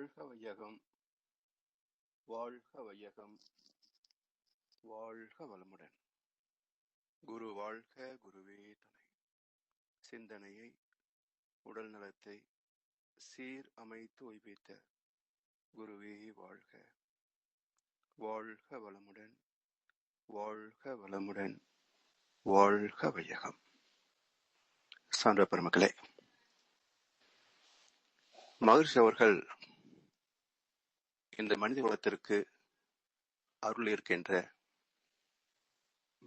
வாழ்க வையகம், வாழ்க வையகம், வாழ்க வளமுடன். குரு வாழ்க, குருவே துணை. சிந்தனையை, உடல் நலத்தை சீர் அமைத்து உய்வித்த குருவே வாழ்க. வாழ்க வளமுடன், வாழ்க வளமுடன், வாழ்க வையகம். சான்ற பெருமக்களே, மகரிஷி அவர்கள் இந்த மனித குலத்திற்கு அருள் இருக்கின்ற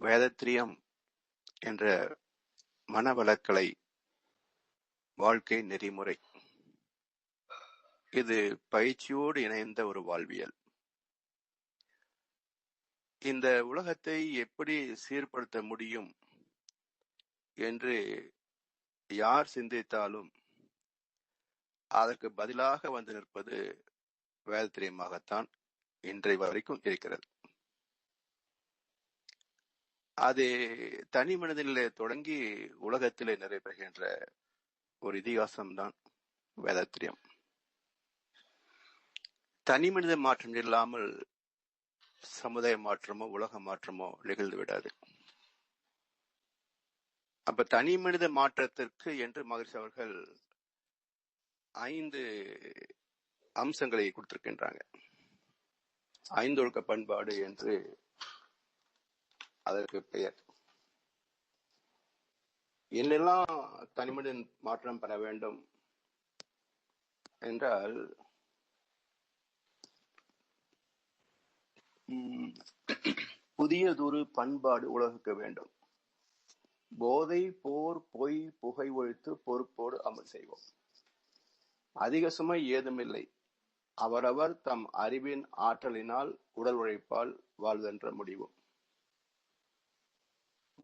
வேதத்ரியம் என்ற மனவளக்கலை வாழ்க்கை நெறிமுறை, இது பயிற்சியோடு இணைந்த ஒரு வாழ்வியல். இந்த உலகத்தை எப்படி சீர்படுத்த முடியும் என்று யார் சிந்தித்தாலும் அதற்கு பதிலாக வந்து நிற்பது வேதத்திரியமாகத்தான் இன்றைய வரைக்கும் இருக்கிறது. அது தனி மனிதனிலே தொடங்கி உலகத்திலே நிறைவேறுகின்ற ஒரு இதிகாசம்தான் வேதத்திரியம். தனி மனித மாற்றம் இல்லாமல் சமுதாய மாற்றமோ உலக மாற்றமோ நிகழ்ந்து விடாது. அப்ப தனி மனித மாற்றத்திற்கு என்று மகரிஷி அவர்கள் 5 அம்சங்களை கொடுத்திருக்கின்றாங்க. 5 ஒழுக்க பண்பாடு என்று அதற்கு பெயர். என்னெல்லாம் தனி மனிதன் மாற்றம் பெற வேண்டும் என்றால், புதியதொரு பண்பாடு உலகுக்கு வேண்டும். போதை, போர், பொய், புகை ஒழித்து பொறுப்போடு அமல் செய்வோம். அதிக சுமை ஏதுமில்லை. அவரவர் தம் அறிவின் ஆற்றலினால் உடல் உழைப்பால் வாழ்வென்ற முடிவும்.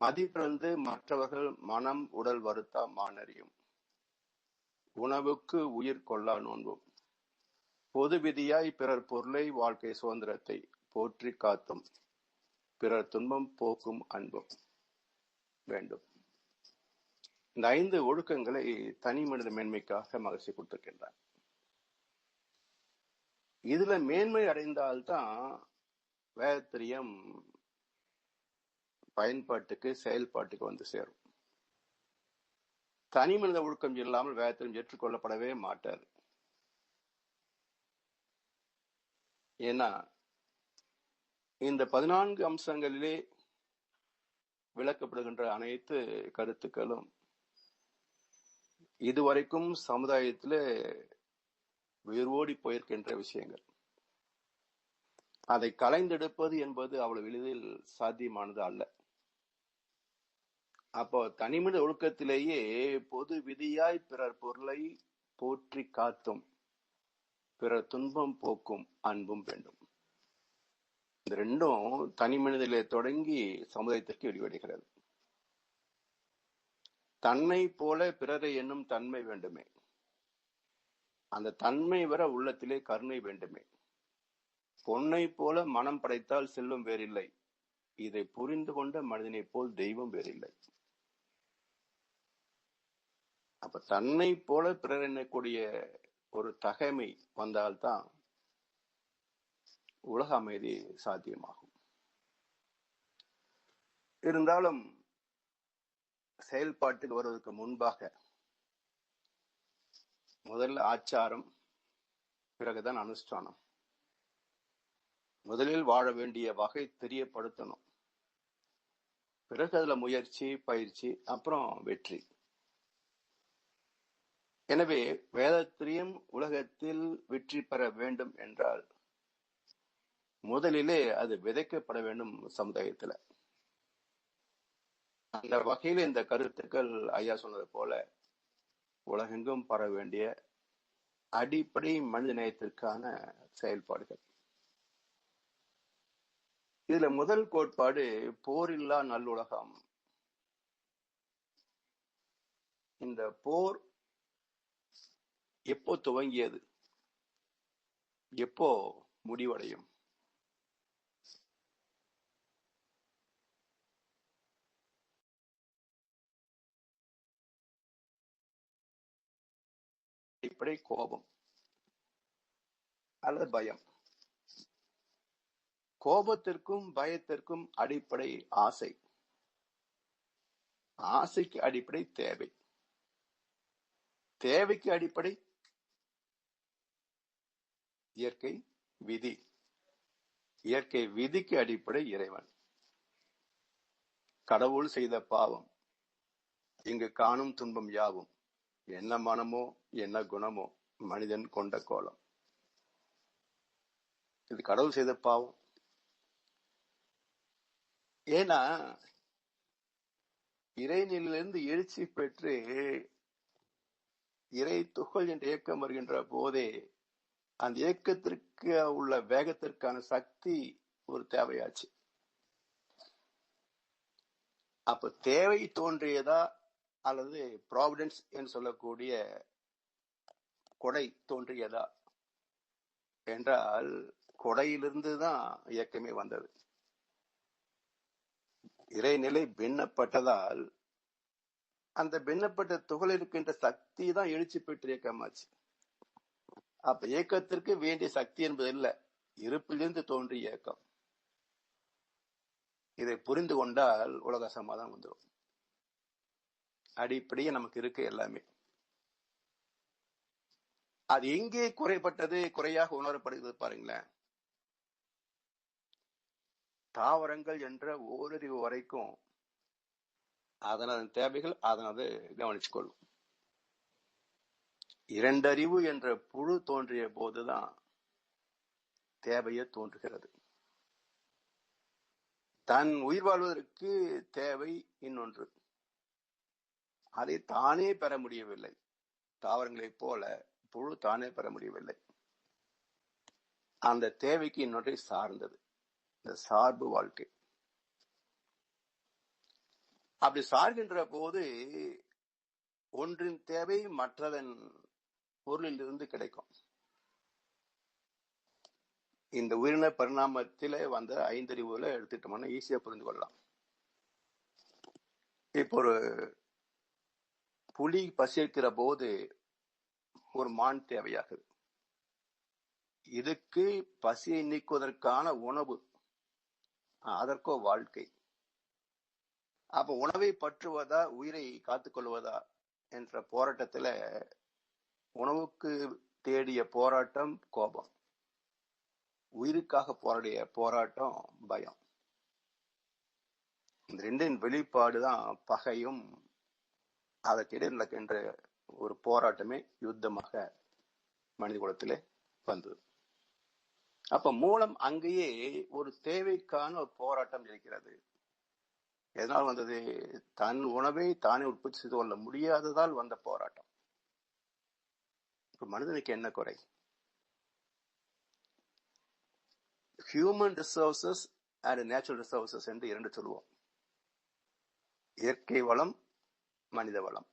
மதிப்பிழந்து மற்றவர்கள் மனம் உடல் வருத்தா மானறியும். உணவுக்கு உயிர் கொள்ளா நோன்பும். பொது விதியாய் பிறர் பொருளை வாழ்க்கை சுதந்திரத்தை போற்றி காத்தும் பிறர் துன்பம் போக்கும் அன்பும் வேண்டும். இந்த 5 ஒழுக்கங்களை தனி மனித மேன்மைக்காக மகிழ்ச்சி கொடுத்திருக்கின்றார். இதுல மேன்மை அடைந்தால்தான் வேதத்திரியம் பயன்பாட்டுக்கு செயல்பாட்டுக்கு வந்து சேரும். தனி மனித ஒழுக்கம் இல்லாமல் வேதத்திரியம் ஏற்றுக்கொள்ளப்படவே மாட்டாது. ஏன்னா இந்த 14 அம்சங்களிலே விளக்கப்படுகின்ற அனைத்து கருத்துக்களும் இதுவரைக்கும் சமுதாயத்திலே உயிரோடி போயிருக்கின்ற விஷயங்கள். அதை கலைந்தெடுப்பது என்பது அவ்வளவு எளிதில் சாத்தியமானது அல்ல. அப்போ தனிமனித ஒழுக்கத்திலேயே பொது விதியாய் பிறர் பொருளை போற்றி காத்தும் பிறர் துன்பம் போக்கும் அன்பும் வேண்டும். இந்த 2ம் தனி மனிதனிலே தொடங்கி சமுதாயத்திற்கு வெளிவடுகிறது. தன்னை போல பிறரை என்னும் தன்மை வேண்டுமே. அந்த தன்மை வர உள்ளத்திலே கருணை வேண்டுமே. பொன்னை போல மனம் படைத்தால் செல்வம் வேறில்லை. இதை புரிந்து கொண்ட மனிதனை போல் தெய்வம் வேறில்லை. அப்ப தன்னை போல பிறர் எண்ணக்கூடிய ஒரு தகைமை வந்தால்தான் உலக அமைதி சாத்தியமாகும். இருந்தாலும் செயல்பாட்டுக்கு வருவதற்கு முன்பாக முதல்ல ஆச்சாரம், பிறகுதான் அனுஷ்டானம். முதலில் வாழ வேண்டிய வகை தெரியப்படுத்தணும். பிறகு அதுல முயற்சி, பயிற்சி, அப்புறம் வெற்றி. எனவே வேதத்திரியம் உலகத்தில் வெற்றி பெற வேண்டும் என்றால் முதலிலே அது விதைக்கப்பட வேண்டும் சமுதாயத்துல. அந்த வகையில் இந்த கருத்துக்கள் ஐயா சொன்னது போல உலகெங்கும் பரவ வேண்டிய அடிப்படை மனித நேயத்திற்கான செயல்பாடுகள். இதுல முதல் கோட்பாடு போரில்லா நல்லுலகம். இந்த போர் எப்போ துவங்கியது, எப்போ முடிவடையும்? அடிப்படை கோபம். அல்லது பயம். கோபத்திற்கும் பயத்திற்கும் அடிப்படை ஆசை. ஆசைக்கு அடிப்படை தேவை. தேவைக்கு அடிப்படை இயற்கை விதி. இயற்கை விதிக்கு அடிப்படை இறைவன். கடவுள் செய்த பாவம். இங்கு காணும் துன்பம் யாவும் என்ன மனமோ என்ன குணமோ மனிதன் கொண்ட கோலம். இது கடவுள் செய்த பாவம். ஏன்னா இறைநிலையிலிருந்து எழுச்சி பெற்று இறை துகள் என்ற இயக்கம் வருகின்ற போதே அந்த இயக்கத்திற்கு உள்ள வேகத்திற்கான சக்தி ஒரு தேவையாச்சு. அப்ப தேவை தோன்றியதா அல்லது ப்ராவிடன்ஸ் என்று சொல்லக்கூடிய கொடை தோன்றியதா என்றால் கொடையிலிருந்து தான் இயக்கமே வந்தது. இறைநிலை பின்னப்பட்டதால் அந்த பின்னப்பட்ட துகள் இருக்கின்ற சக்தி தான் எழுச்சி பெற்று இயக்கமாச்சு. அப்ப இயக்கத்திற்கு வேண்டிய சக்தி என்பது இல்லை, இருப்பிலிருந்து தோன்றிய இயக்கம். இதை புரிந்து கொண்டால் உலக சமாதானம் வந்துடும். அடிப்படையே நமக்கு இருக்கு எல்லாமே. அது எங்கே குறைப்பட்டது, குறையாக உணரப்படுகிறது பாருங்களேன். தாவரங்கள் என்ற ஓரறிவு வரைக்கும் அதனது தேவைகள் அதனது கவனிச்சுக்கொள்ளும். இரண்டறிவு என்ற புழு தோன்றிய போதுதான் தேவையே தோன்றுகிறது. தன் உயிர் வாழ்வதற்கு தேவை இன்னொன்று, அதை தானே பெற முடியவில்லை. தாவரங்களைப் போல புழு தானே பெற முடியவில்லை. அந்த தேவைக்கு இன்னொன்றை சார்ந்தது, இந்த சார்பு வாழ்க்கை. அப்படி சார்கின்ற போது ஒன்றின் தேவை மற்றதன் பொருளில் இருந்து கிடைக்கும். இந்த உயிரின பரிணாமத்தில வந்த ஐந்தறிவுல எடுத்துட்டோம்னா ஈஸியா புரிந்து கொள்ளலாம். இப்போ ஒரு புலி பசிக்கிற போது ஒரு மான் தேவையாகுது. இதுக்கு பசியை நீக்குவதற்கான உணவு, அதற்கோ வாழ்க்கை. அப்ப உணவை பற்றுவதா உயிரை காத்துக்கொள்வதா என்ற போராட்டத்துல உணவுக்கு தேடிய போராட்டம் கோபம், உயிருக்காக போராடிய போராட்டம் பயம். இந்த ரெண்டின் வெளிப்பாடுதான் பகையும் அதற்கிடையே நடக்கின்ற ஒரு போராட்டமே யுத்தமாக மனித குலத்திலே வந்தது. அப்ப மூலம் அங்கேயே ஒரு தேவைக்கான ஒரு போராட்டம் இருக்கிறது. எதனால் வந்தது? தன் உணவை தானே உற்பத்தி செய்து கொள்ள முடியாததால் வந்த போராட்டம். இப்ப மனிதனுக்கு என்ன குறை? Human resources and natural resources என்று இரண்டு சொல்லுவோம். இயற்கை வளம், மனித வளம்.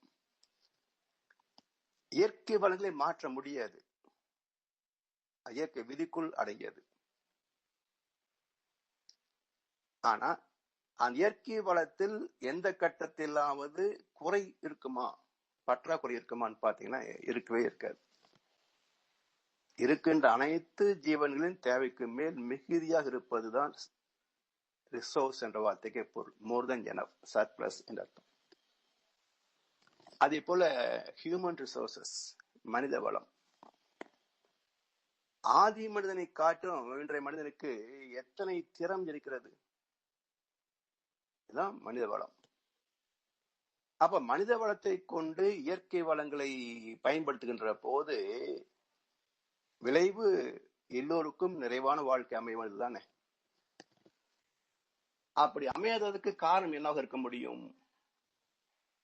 இயற்கை வளங்களை மாற்ற முடியாது, இயற்கை விதிக்குள் அடங்கியது. ஆனா அந்த இயற்கை வளத்தில் எந்த கட்டத்திலாவது குறை இருக்குமா, பற்றாக்குறை இருக்குமான்னு பாத்தீங்கன்னா இருக்கவே இருக்காது. இருக்கின்ற அனைத்து ஜீவன்களின் தேவைக்கு மேல் மிகுதியாக இருப்பதுதான் ரிசோர்ஸ் என்ற வார்த்தைக்கு பொருள். மோர் தென் எனஃப், சர்ப்ளஸ் என்ற அர்த்தம். அதே போல ஹியூமன் ரிசோர்சஸ், மனித வளம். ஆதி மனிதனை காட்டும் இன்றைய மனிதனுக்கு எத்தனை திறம் இருக்கிறது, இதுதான் மனித வளம். அப்ப மனித வளத்தை கொண்டு இயற்கை வளங்களை பயன்படுத்துகின்ற போது விளைவு எல்லோருக்கும் நிறைவான வாழ்க்கை அமைவது தானே. அப்படி அமையாததுக்கு காரணம் என்னவாக இருக்க முடியும்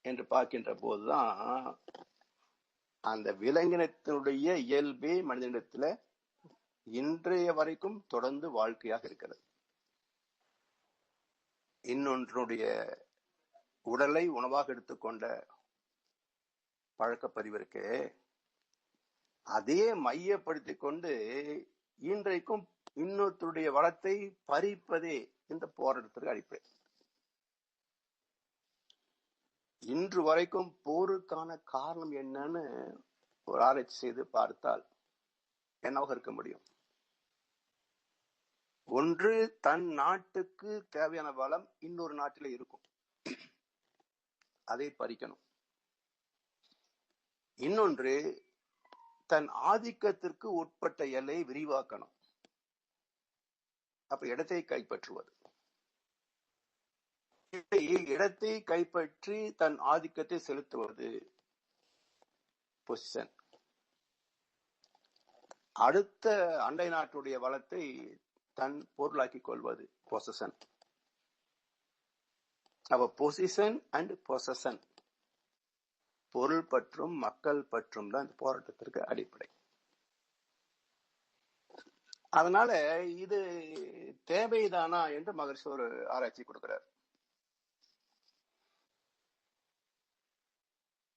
என்று பார்க்கின்ற போதுதான் அந்த விலங்கினத்தினுடைய இயல்பே மனிதனிடத்துல இன்றைய வரைக்கும் தொடர்ந்து வாழ்க்கையாக இருக்கிறது. இன்னொன்றுடைய உடலை உணவாக எடுத்துக்கொண்ட பழக்கப்பதிவு இருக்கு, அதே மையப்படுத்தி கொண்டு இன்றைக்கும் இன்னொருத்தருடைய வளத்தை பறிப்பதே இந்த போராட்டத்திற்கு அடிப்படை. இன்று வரைக்கும் போருக்கான காரணம் என்னன்னு ஒரு ஆராய்ச்சி செய்து பார்த்தால் என்னவாக இருக்க முடியும்? ஒன்று, தன் நாட்டுக்கு தேவையான வளம் இன்னொரு நாட்டில இருக்கும், அதை பறிக்கணும். இன்னொன்று, தன் ஆதிக்கத்திற்கு உட்பட்ட எல்லையை விரிவாக்கணும். அப்ப இடத்தை கைப்பற்றுவது. இடத்தை கைப்பற்றி தன் ஆதிக்கத்தை செலுத்துவது பொசிஷன். அடுத்த அண்டை நாட்டுடைய வளத்தை தன் பொருளாக்கிக் கொள்வது பொசஷன். அப்ப பொசிஷன் அண்ட் பொசஷன், பொருள் பற்றும் மக்கள் பற்றும் தான் இந்த போராட்டத்திற்கு அடிப்படை. அதனால இது தேவைதானா என்று மகரிஷி ஒரு ஆராய்ச்சி கொடுக்கிறார்.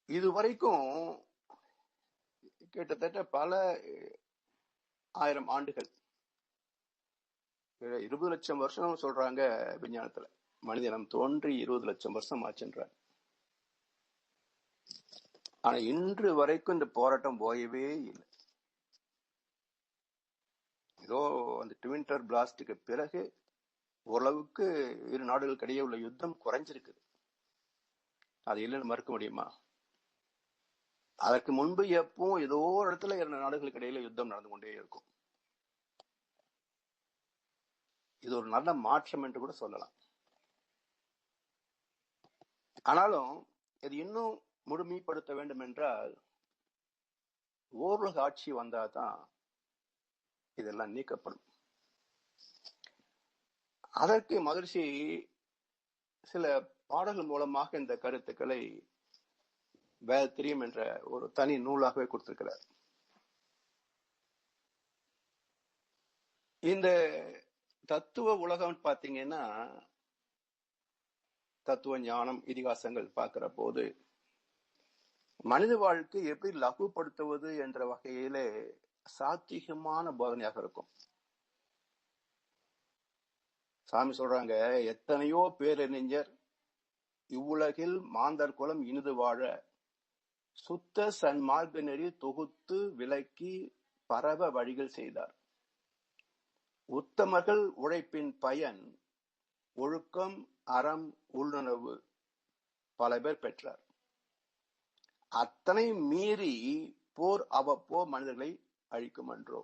இதுவரைக்கும் கிட்டத்தட்ட பல 1000 ஆண்டுகள், 20 லட்சம் வருஷம் சொல்றாங்க விஞ்ஞானத்துல. மனிதனம் தோன்றி 20 லட்சம் வருஷம் ஆச்சுன்றாங்க. ஆனா இன்று வரைக்கும் இந்த போராட்டம் ஓயவே இல்லை. ஏதோ அந்த ட்வின்டர் பிளாஸ்டுக்கு பிறகு ஓரளவுக்கு இரு நாடுகளுக்கு இடையே உள்ள யுத்தம் குறைஞ்சிருக்கு. அது இல்லைன்னு மறுக்க முடியுமா? அதற்கு முன்பு எப்பவும் ஏதோ ஒரு இடத்துல 2 நாடுகளுக்கு இடையில யுத்தம் நடந்து கொண்டே இருக்கும். இது ஒரு நல்ல மாற்றம் என்று கூட சொல்லலாம். ஆனாலும் இது இன்னும் முழுமைப்படுத்த வேண்டும் என்றால் ஓருலக ஆட்சி வந்தாதான் இதெல்லாம் நீக்கப்படும். அதற்கு மகரிஷி சில பாடல்கள் மூலமாக இந்த கருத்துக்களை வேதத்திரியம் என்ற ஒரு தனி நூலாகவே கொடுத்திருக்கிறார். இந்த தத்துவ உலகம் பாத்தீங்கன்னா, தத்துவ ஞானம் இதிகாசங்கள் பார்க்கிற போது மனித வாழ்க்கை எப்படி லகுப்படுத்துவது என்ற வகையிலே சாத்திகமான போதனையாக இருக்கும். சாமி சொல்றாங்க, எத்தனையோ பேரறிஞர் இவ்வுலகில் மாந்தர் குலம் இனிது வாழ சுத்த சன்மார்க்க நெறி தொகுத்து விலக்கி பரவ வழிகள் செய்தார். உத்தமர்கள் உழைப்பின் பயன் ஒழுக்கம், அறம், உள்ளுணர்வு பல பேர் பெற்றார். அத்தனை மீறி போர் அவ்வப்போ மனிதர்களை அழிக்கும் என்றோ.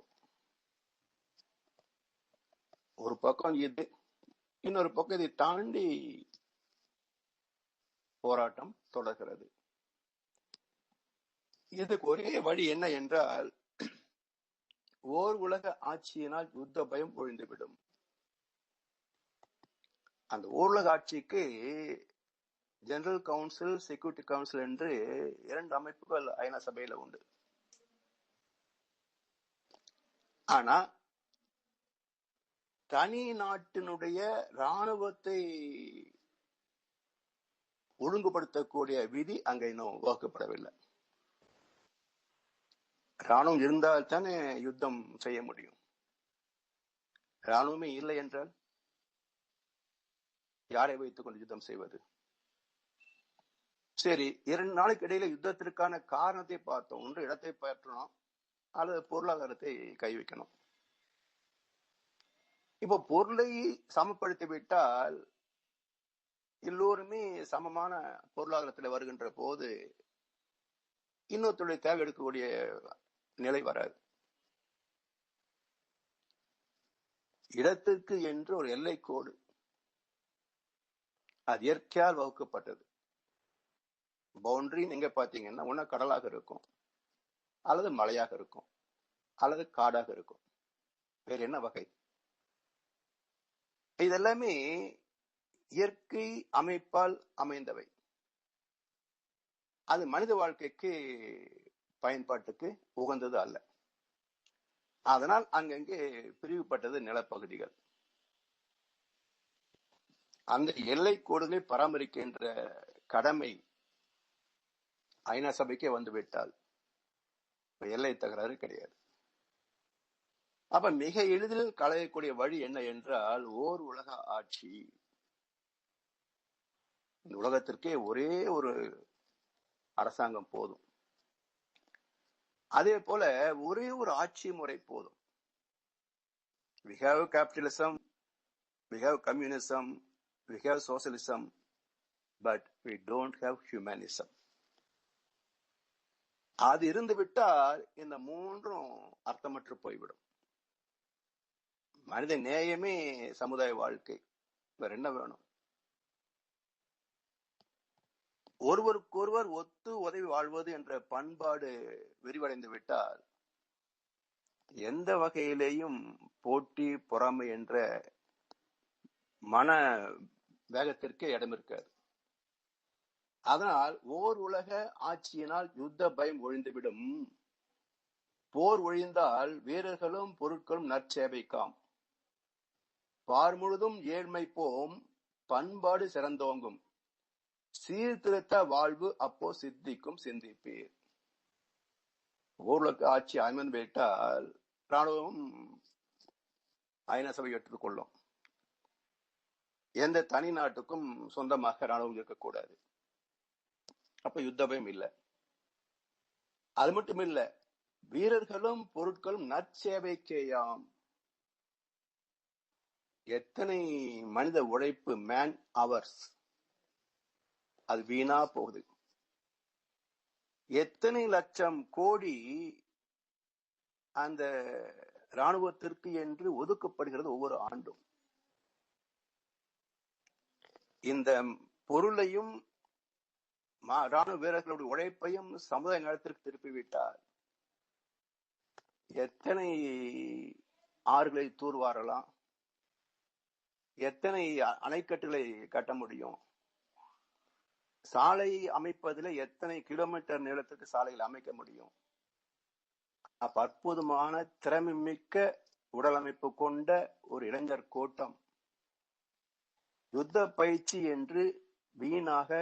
ஒரு பக்கம் இது, இன்னொரு பக்கம் இதை தாண்டி போராட்டம் தொடர்கிறது. இதுக்கு ஒரே வழி என்ன என்றால், ஓர் உலக ஆட்சியினால் யுத்த பயம் ஒழிந்துவிடும். அந்த ஓருலக ஆட்சிக்கு ஜெனரல் கவுன்சில், செக்யூரிட்டி கவுன்சில் என்று 2 அமைப்புகள் ஐநா சபையில உண்டு. ஆனா தனி நாட்டினுடைய இராணுவத்தை ஒழுங்குபடுத்தக்கூடிய விதி அங்க இன்னும் வகுக்கப்படவில்லை. இராணுவம் இருந்தால் தானே யுத்தம் செய்ய முடியும். இராணுவமே இல்லை என்றால் யாரை வைத்துக் கொண்டு யுத்தம் செய்வது? சரி, 2 நாளுக்கு இடையில யுத்தத்திற்கான காரணத்தை பார்த்தோம். ஒன்று இடத்தை பற்றணும், அல்லது பொருளாதாரத்தை கை வைக்கணும். இப்போ பொருளை சமப்படுத்தி விட்டால் எல்லோருமே சமமான பொருளாதாரத்தில் வருகின்ற போது இன்னொருத்தருடைய தேவை எடுக்கக்கூடிய நிலை வராது. இடத்திற்கு என்று ஒரு எல்லை கோடு, அது இயற்கையால் வகுக்கப்பட்டது. பவுண்டரி எங்க பாத்தீங்கன்னா, ஒண்ணு கடலாக இருக்கும், அல்லது மலையாக இருக்கும், அல்லது காடாக இருக்கும். வேற என்ன வகை? இதெல்லாமே இயற்கை அமைப்பால் அமைந்தவை. அது மனித வாழ்க்கைக்கு பயன்பாட்டுக்கு உகந்தது அல்ல. அதனால் அங்கங்கே பிரிவுபட்டது நிலப்பகுதிகள். அந்த எல்லை கோடுகளை பராமரிக்கின்ற கடமை ஐநா சபைக்கே வந்துவிட்டால் எல்லை தகராறு கிடையாது. அப்ப மிக எளிதில் களையக்கூடிய வழி என்ன என்றால், ஓர் உலக ஆட்சி. இந்த உலகத்திற்கே ஒரே ஒரு அரசாங்கம் போதும். அதே போல ஒரே ஒரு ஆட்சி முறை போதும். We have capitalism, we have communism, we have socialism, but we don't have humanism. அது இருந்து விட்டால் இந்த மூன்றும் அர்த்தமற்று போய்விடும். மனித நேயமே சமுதாய வாழ்க்கை, வேற என்ன வேணும்? ஒருவருக்கொருவர் ஒத்து உதவி வாழ்வது என்ற பண்பாடு விரிவடைந்து விட்டால் எந்த வகையிலேயும் போட்டி பொறாமை என்ற மன வேகத்திற்கே இடம் இருக்காது. அதனால் ஓர் உலக ஆட்சியினால் யுத்த பயம் ஒழிந்துவிடும். போர் ஒழிந்தால் வீரர்களும் பொருட்களும் நற்சேவைக்காம். பார் முழுதும் ஏழ்மை போம், பண்பாடு சிறந்தோங்கும். சீர்திருத்த வாழ்வு அப்போ சித்திக்கும் சிந்திப்பீர். ஓரளவுக்கு ஆட்சி அமைந்து விட்டால் ராணுவம் ஐநா சபை ஏற்றுக்கொள்ளும். எந்த தனி நாட்டுக்கும் சொந்தமாக ராணுவம் இருக்கக்கூடாது. அப்ப யுத்த பயம் இல்லை. அது மட்டும் இல்ல, வீரர்களும் பொருட்களும் நற்சேவைக்கேயாம். எத்தனை மனித உழைப்பு, மேன் அவர்ஸ், அது வீணா போகுது. எத்தனை லட்சம் கோடி அந்த ராணுவத்திற்கு என்று ஒதுக்கப்படுகிறது ஒவ்வொரு ஆண்டும். இந்த பொருளையும் ராணுவ வீரர்களுடைய உழைப்பையும் சமுதாய நலத்திற்கு திருப்பிவிட்டால் எத்தனை ஆறுகளை தூர்வாரலாம், எத்தனை அணைக்கட்டுகளை கட்ட முடியும், சாலை அமைப்பதில் எத்தனை கிலோமீட்டர் நீளத்துக்கு சாலைகள் அமைக்க முடியும். அப்ப அற்புதமான திறமை மிக்க உடல் அமைப்பு கொண்ட ஒரு இளைஞர் கூட்டம் யுத்த பயிற்சி என்று வீணாக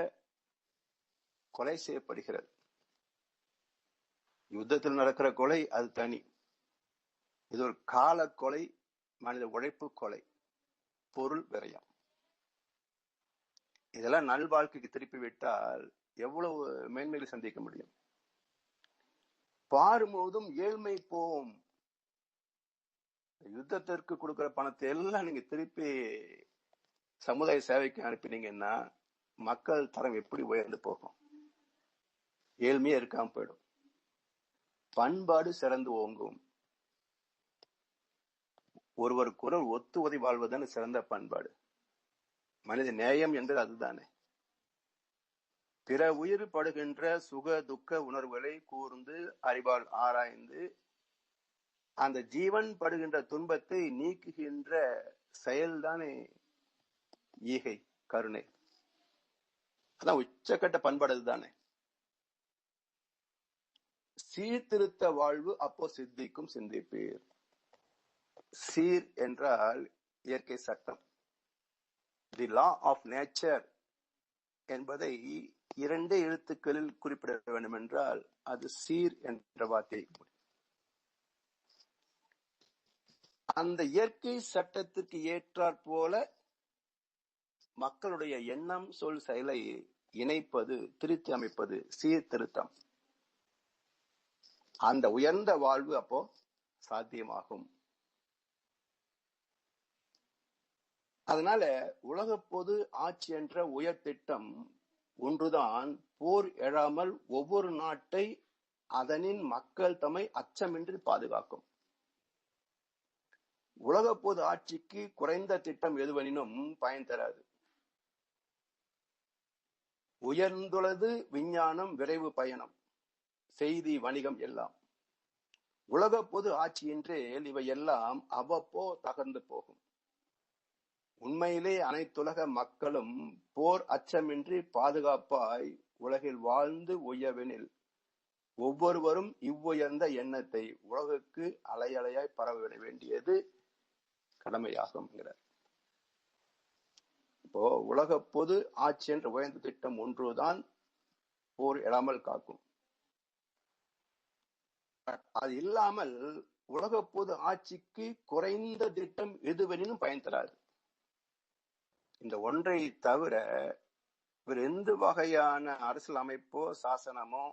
கொலை செய்யப்படுகிறது. யுத்தத்தில் நடக்கிற கொலை அது தனி. இது ஒரு கால கொலை, மனித உழைப்பு கொலை, பொருள் விரயம். இதெல்லாம் நல்வாழ்க்கைக்கு திருப்பி விட்டால் எவ்வளவு மேன்மைகளை சந்திக்க முடியும். பார் முழுதும் ஏழ்மை போம். யுத்தத்திற்கு கொடுக்கிற பணத்தை எல்லாம் நீங்க திருப்பி சமுதாய சேவைக்கு அனுப்பினீங்கன்னா மக்கள் தரம் எப்படி உயர்ந்து போகும்? ஏழ்மையே இருக்காம போயிடும். பண்பாடு சிறந்து ஓங்கும். ஒருவருக்கொருவர் ஒத்து உதவி வாழ்வதுன்னு சிறந்த பண்பாடு. மனித நேயம் என்பது அதுதானே. பிற உயிர் படுகின்ற சுக துக்க உணர்வுகளை கூர்ந்து அறிவால் ஆராய்ந்து அந்த ஜீவன் படுகின்ற துன்பத்தை நீக்குகின்ற செயல்தானே ஈகை, கருணை. அதான் உச்சக்கட்ட பண்பாடு தானே. சீர்திருத்த வாழ்வு அப்போ சித்திக்கும் சிந்திப்பீர். சீர் என்றால் இயற்கை சட்டம், தி லா ஆஃப் நேச்சர் என்பதை இரண்டே எழுத்துக்களில் குறிப்பிட வேண்டும் என்றால் அது சீர் என்ற வார்த்தை. அந்த இயற்கை சட்டத்திற்கு ஏற்றாற் போல மக்களுடைய எண்ணம் சொல் செயலை இணைப்பது, திருத்தி அமைப்பது சீர்திருத்தம். அந்த உயர்ந்த வாழ்வு அப்போ சாத்தியமாகும். அதனால உலக பொது ஆட்சி என்ற உயர் திட்டம் ஒன்றுதான் போர் எழாமல் ஒவ்வொரு நாட்டை அதனின் மக்கள் தம்மை அச்சமின்றி பாதுகாக்கும். உலக பொது ஆட்சிக்கு குறைந்த திட்டம் எதுவெனினும் பயன் தராது. உயர்ந்துள்ளது விஞ்ஞானம், விரைவு பயணம், செய்தி, வணிகம் எல்லாம். உலக பொது ஆட்சியின்றேல் இவை எல்லாம் அவ்வப்போ தகர்ந்து போகும். உண்மையிலே அனைத்துலக மக்களும் போர் அச்சமின்றி பாதுகாப்பாய் உலகில் வாழ்ந்து உயவெனில் ஒவ்வொருவரும் இவ்வுயர்ந்த எண்ணத்தை உலகுக்கு அலையலையாய் பரவிட வேண்டியது கடமையாகும். இப்போ உலக பொது ஆட்சி என்ற உயர்ந்த திட்டம் ஒன்றுதான் போர் எழாமல் காக்கும். அது இல்லாமல் உலக பொது ஆட்சிக்கு குறைந்த திட்டம் எதுவெனினும் பயன் தராது. இந்த ஒன்றை தவிர வேறு எந்த வகையான அரசியல் அமைப்போ சாசனமோ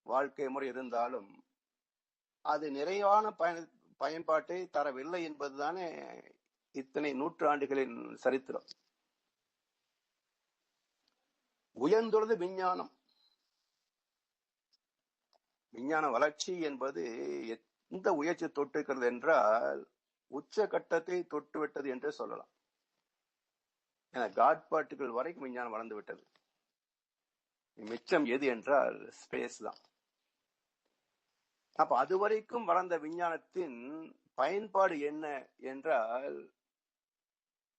வாழ்க்கை முறை இருந்தாலும் அது நிறைவான பயன்பாட்டை தரவில்லை என்பதுதானே இத்தனை நூற்றாண்டுகளின் சரித்திரம். உயர்ந்துள்ளது விஞ்ஞானம். விஞ்ஞான வளர்ச்சி என்பது எந்த உயர்ச்சி தொட்டிருக்கிறது என்றால் உச்சகட்டத்தை தொட்டுவிட்டது என்று சொல்லலாம். காட் பார்ட்டிகள் வரைக்கும் விஞ்ஞானம் வளர்ந்து விட்டது. மிச்சம் எது என்றால் ஸ்பேஸ் தான். அப்ப அதுவரைக்கும் வளர்ந்த விஞ்ஞானத்தின் பயன்பாடு என்ன என்றால்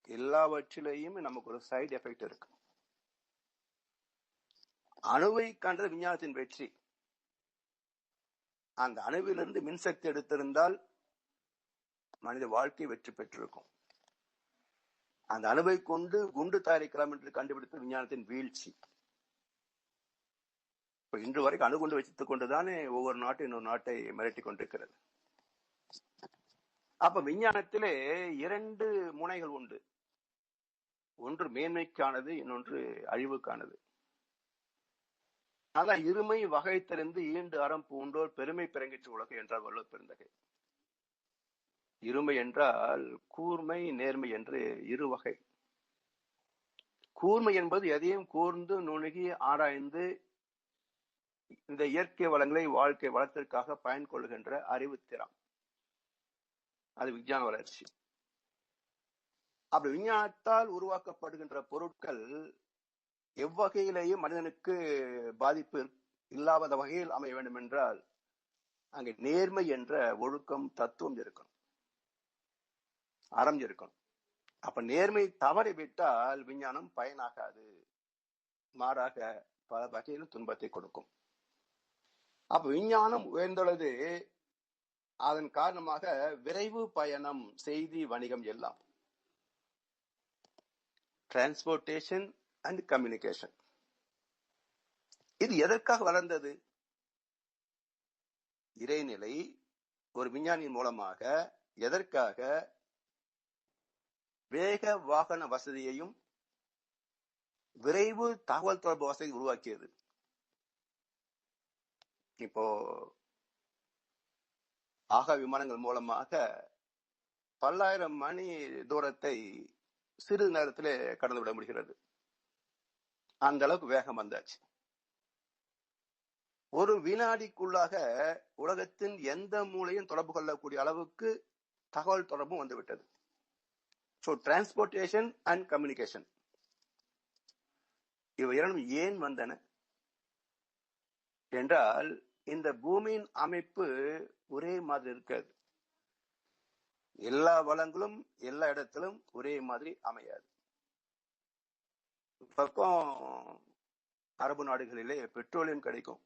எல்லாவற்றிலேயும் நமக்கு ஒரு சைடு எஃபெக்ட் இருக்கு. அணுவை கண்டது விஞ்ஞானத்தின் வெற்றி. அந்த அணுவிலிருந்து மின்சக்தி எடுத்திருந்தால் மனித வாழ்க்கை வெற்றி பெற்றிருக்கும். அந்த அணுவை கொண்டு குண்டு தயாரிக்கலாம் என்று கண்டுபிடித்த விஞ்ஞானத்தின் வீழ்ச்சி. இப்ப இன்று வரைக்கும் அணுகுண்டு வைத்துக் கொண்டுதானே ஒவ்வொரு நாட்டும் இன்னொரு நாட்டை மிரட்டி கொண்டிருக்கிறது. அப்ப விஞ்ஞானத்திலே 2 முனைகள் உண்டு. ஒன்று மேன்மைக்கானது, இன்னொன்று அழிவுக்கானது. அதான் இருமை வகை தெரிந்து ஈண்டு அறம் பூண்டோர் பெருமை பிறங்கிற்று உலகு என்றார் வள்ளுவர் பெருந்தகை. இருமை என்றால் கூர்மை, நேர்மை என்று 2 வகை. கூர்மை என்பது எதையும் கூர்ந்து நுணுகி ஆராய்ந்து இந்த இயற்கை வளங்களை வாழ்க்கை வளத்திற்காக பயன் கொள்கின்ற அறிவுத்திறம். அது விஞ்ஞான வளர்ச்சி. அப்படி விஞ்ஞானத்தால் உருவாக்கப்படுகின்ற பொருட்கள் எவ்வகையிலேயும் மனிதனுக்கு பாதிப்பு இல்லாத வகையில் அமைய வேண்டும் என்றால் அங்கே நேர்மை என்ற ஒழுக்கம், தத்துவம் இருக்கணும், அறம் இருக்கணும். அப்ப நேர்மை தவறிவிட்டால் விஞ்ஞானம் பயனாகாது, மாறாக பல வகையிலும் துன்பத்தை கொடுக்கும். அப்ப விஞ்ஞானம் உயர்ந்துள்ளது. அதன் காரணமாக விரைவு பயணம், செய்தி, வணிகம் எல்லாம், டிரான்ஸ்போர்டேஷன் அண்ட் கம்யூனிகேஷன். இது எதற்காக வளர்ந்தது? இறைநிலை ஒரு விஞ்ஞானியின் மூலமாக எதற்காக வேக வாகன வசதியையும் விரைவு தகவல் தொடர்பு வசதி உருவாக்கியது. இப்போ ஆகா விமானங்கள் மூலமாக பல்லாயிரம் மணி தூரத்தை சிறிது நேரத்திலே கடந்து விட முடிகிறது. அந்த அளவுக்கு வேகம் வந்தாச்சு. ஒரு வினாடிக்குள்ளாக உலகத்தின் எந்த மூலையும் தொடர்பு கொள்ளக்கூடிய அளவுக்கு தகவல் தொடர்பும் வந்துவிட்டது. ஸோ டிரான்ஸ்போர்டேஷன் அண்ட் கம்யூனிகேஷன் இவை இரண்டும் ஏன் வந்தன என்றால் இந்த பூமியின் அமைப்பு ஒரே மாதிரி இருக்காது. எல்லா வளங்களும் எல்லா இடத்திலும் ஒரே மாதிரி அமையாது. பக்கம் அரபு நாடுகளிலே பெட்ரோலியம் கிடைக்கும்,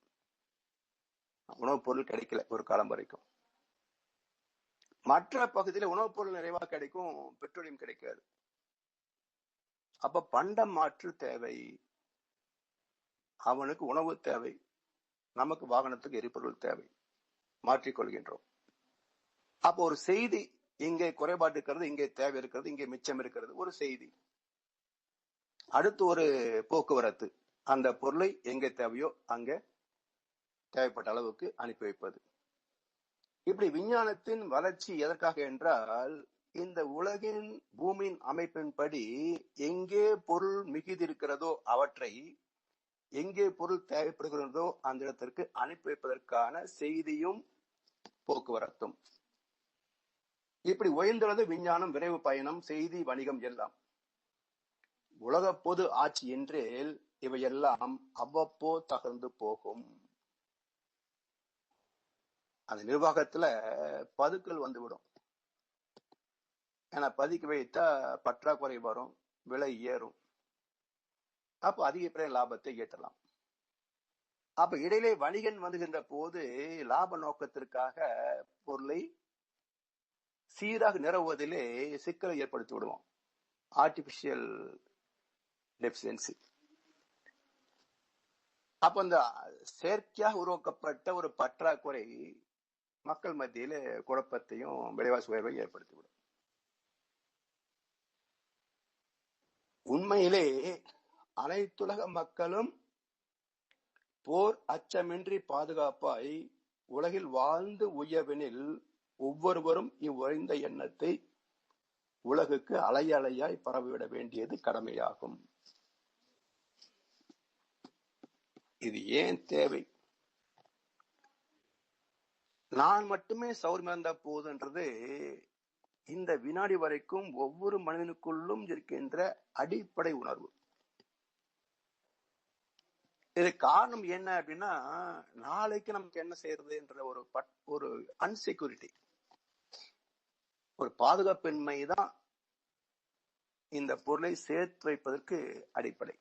உணவுப் பொருள் கிடைக்கல ஒரு காலம் வரைக்கும். மற்ற பகுதியில உணவுப் பொருள் நிறைவாக கிடைக்கும், பெட்ரோலியம் கிடைக்காது. அப்ப பண்டம் மாற்று தேவை. அவனுக்கு உணவு தேவை, நமக்கு வாகனத்துக்கு எரிபொருள் தேவை, மாற்றிக்கொள்கின்றோம். அப்போ ஒரு செய்தி இங்கே குறைபாடு இருக்கிறது, இங்கே தேவை இருக்கிறது, இங்கே மிச்சம் இருக்கிறது, ஒரு செய்தி. அடுத்து ஒரு போக்குவரத்து, அந்த பொருளை எங்கே தேவையோ அங்கே தேவைப்பட்ட அளவுக்கு அனுப்பி வைப்பது. இப்படி விஞ்ஞானத்தின் வளர்ச்சி எதற்காக என்றால் இந்த உலகின் பூமியின் அமைப்பின்படி எங்கே பொருள் மிகுதி இருக்கிறதோ அவற்றை, எங்கே பொருள் தேவைப்படுகிறதோ அந்த இடத்திற்கு அனுப்பி வைப்பதற்கான செய்தியும் போக்குவரத்தும். இப்படி உயர்ந்துள்ளது விஞ்ஞானம், விரைவு பயணம், செய்தி, வணிகம் எல்லாம். உலக பொது ஆட்சி என்றேல் இவையெல்லாம் அவ்வப்போ தகர்ந்து போகும். அந்த நிர்வாகத்துல பதுக்கல் வந்துவிடும். ஏன்னா பதுக்கி வைத்தா பற்றாக்குறை வரும், விலை ஏறும். அப்ப அதிகப்படிய லாபத்தை ஈட்டலாம். அப்ப இடையிலே வணிகன் வந்துகின்ற போது லாப நோக்கத்திற்காக பொருளை சீராக நிறுவுவதிலே சிக்கலை ஏற்படுத்தி விடுவோம். Artificial deficiency. அப்ப அந்த செயற்கையாக உருவாக்கப்பட்ட ஒரு பற்றாக்குறை மக்கள் மத்தியில குழப்பத்தையும் விலைவாசி உயர்வை ஏற்படுத்திவிடும். உண்மையிலே அனைத்துலக மக்களும் போர் அச்சமின்றி பாதுகாப்பாய் உலகில் வாழ்ந்து உயர்வெனில் ஒவ்வொருவரும் இவ்வுயர்ந்த எண்ணத்தை உலகுக்கு அலையலையாய் பரவிவிட வேண்டியது கடமையாகும். இது ஏன் தேவை? நான் மட்டுமே சௌரியமா இருந்தா போதுன்றது இந்த வினாடி வரைக்கும் ஒவ்வொரு மனிதனுக்குள்ளும் இருக்கின்ற அடிப்படை உணர்வு. இது காரணம் என்ன அப்படின்னா, நாளைக்கு நமக்கு என்ன செய்யறது என்ற ஒரு அன்செக்யூரிட்டி, ஒரு பாதுகாப்பின்மை தான் இந்த பொருளை சேர்த்து வைப்பதற்கு அடிப்படை.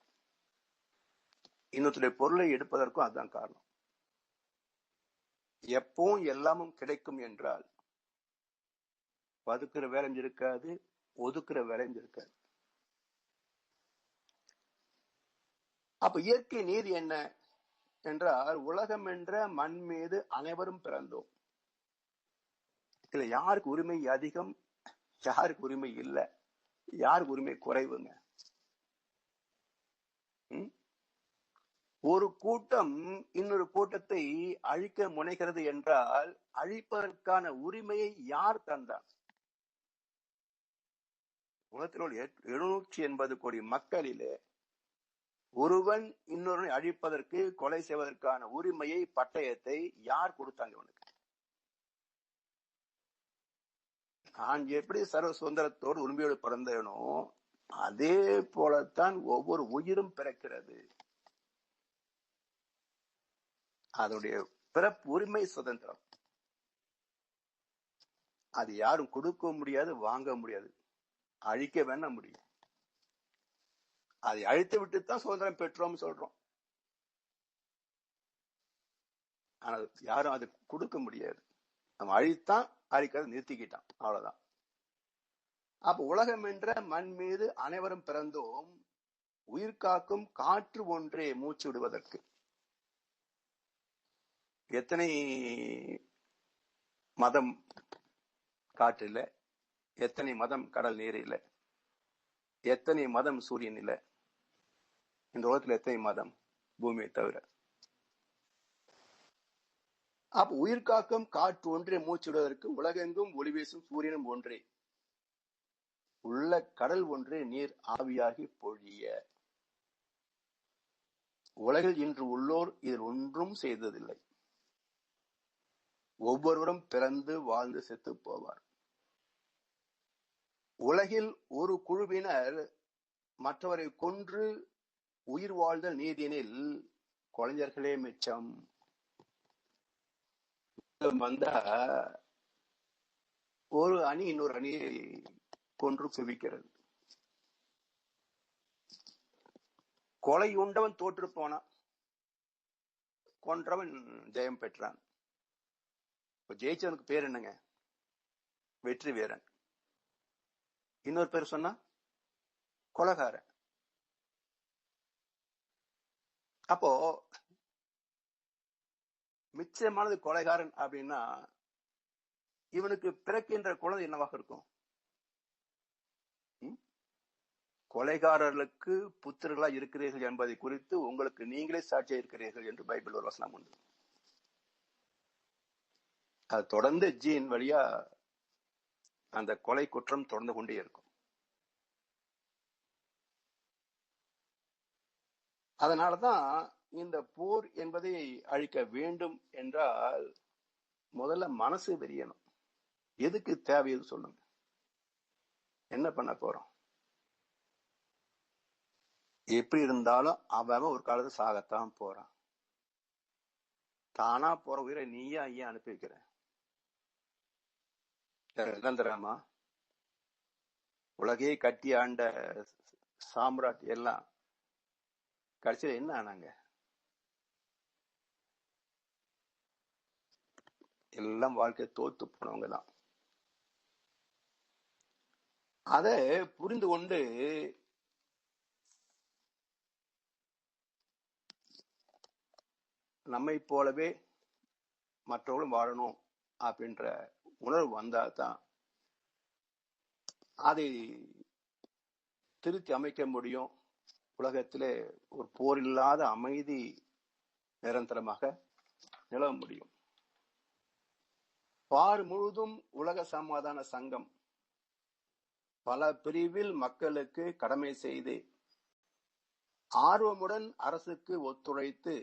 இன்னொருடைய பொருளை எடுப்பதற்கும் அதுதான் காரணம். எப்பவும் எல்லாமும் கிடைக்கும் என்றால் பதுக்குற வேலையும் இருக்காது, ஒதுக்குற வேலையும் இருக்காது. அப்ப இயற்கை நீதி என்ன என்றால், உலகம் என்ற மண் மீது அனைவரும் பிறந்தோம். இதுல யாருக்கு உரிமை அதிகம், யாருக்கு உரிமை இல்லை, யாருக்கு உரிமை குறைவுங்க? ஒரு கூட்டம் இன்னொரு கூட்டத்தை அழிக்க முனைகிறது என்றால் அழிப்பதற்கான உரிமையை யார் தந்தார்? உலகத்தில் உள்ள 780 கோடி மக்களிலே ஒருவன் இன்னொருவனை அழிப்பதற்கு, கொலை செய்வதற்கான உரிமையை, பட்டயத்தை யார் கொடுத்தாங்க இவனுக்கு? நான் எப்படி சர்வ சுதந்திரத்தோடு உரிமையோடு பிறந்தேனோ அதே போலத்தான் ஒவ்வொரு உயிரும் பிறக்கிறது. அதனுடைய பிறப்பு உரிமை சுதந்திரம். அது யாரும் கொடுக்க முடியாது, வாங்க முடியாது, அழிக்க வேணா முடியும். அதை அழித்து விட்டுத்தான் சுதந்திரம் பெற்றோம் சொல்றோம். ஆனால் யாரும் அது கொடுக்க முடியாது. நம்ம அழித்தான், அழிக்கிறத நிறுத்திக்கிட்டான், அவ்வளவுதான். அப்ப உலகம் என்ற மண் மீது அனைவரும் பிறந்தோம். உயிர் காக்கும் காற்று ஒன்றே மூச்சு விடுவதற்கு. எத்தனை மதம் காற்றில், எத்தனை மதம் கடல் நீரில், எத்தனை மதம் சூரியனில், இந்த உலகத்தில் எத்தனை மதம் பூமியை தவிர. அப்ப உயிர் காக்கும் காற்று ஒன்றே மூச்சு விடுவதற்கு உலகெங்கும் ஒளி வீசும் சூரியனும் ஒன்றே, உள்ள கடல் ஒன்றே நீர் ஆவியாகி பொழிய. உலகில் இன்று உள்ளோர் இதில் ஒன்றும் செய்ததில்லை. ஒவ்வொருவரும் பிறந்து வாழ்ந்து செத்து போவார். உலகில் ஒரு குழுவினர் மற்றவரை கொன்று உயிர் வாழ்தல் நீதியெனில் கொலைஞர்களே மிச்சம். வந்தா ஒரு அணி இன்னொரு அணியை கொன்று குவிக்கிறது. கொலை உண்டவன் தோற்று போனான், கொன்றவன் ஜெயம் பெற்றான். ஜெயிச்சவனுக்கு பேர் என்னங்க? வெற்றி வீரன். இன்னொரு பேர் சொன்னா கொலைகாரன். அப்போ மிச்சமானது கொலைகாரன் அப்படின்னா இவனுக்கு பிறக்கின்ற குழந்தை என்னவாக இருக்கும்? கொலைகாரர்களுக்கு புத்திரர்களா இருக்கிறீர்கள் என்பதை குறித்து உங்களுக்கு நீங்களே சாட்சியா இருக்கிறீர்கள் என்று பைபிள் ஒரு வசனம் உண்டு. அது தொடர்ந்து ஜீன் வழியா அந்த கொலை குற்றம் தொடர்ந்து கொண்டே இருக்கும். அதனாலதான் இந்த போர் என்பதை அழிக்க வேண்டும் என்றால் முதல்ல மனசு தெரியணும். எதுக்கு தேவையது சொல்லுங்க. என்ன பண்ண போறோம்? எப்படி இருந்தாலும் அவன் ஒரு காலத்துல சாகத்தான் போறான். தானா போற உயிரை நீயா ஐயா அனுப்பி வைக்கிற நிரந்தரமா? உலகையே கட்டி ஆண்ட சாம்ராட் எல்லாம் கடைசியில என்ன ஆனாங்க? எல்லாம் வாழ்க்கை தோத்து போனவங்க தான். அதை புரிந்து கொண்டு நம்மை போலவே மற்றவர்களும் வாழணும் அப்படின்ற உணர்வு வந்தால்தான் அதை திருத்தி அமைக்க முடியும். உலகத்திலே ஒரு போர் இல்லாத அமைதி நிரந்தரமாக நிலவ முடியும். பார் முழுதும் உலக சமாதான சங்கம் பல பிரிவில் மக்களுக்கு கடமை செய்து ஆர்வமுடன் அரசுக்கு ஒத்துழைத்து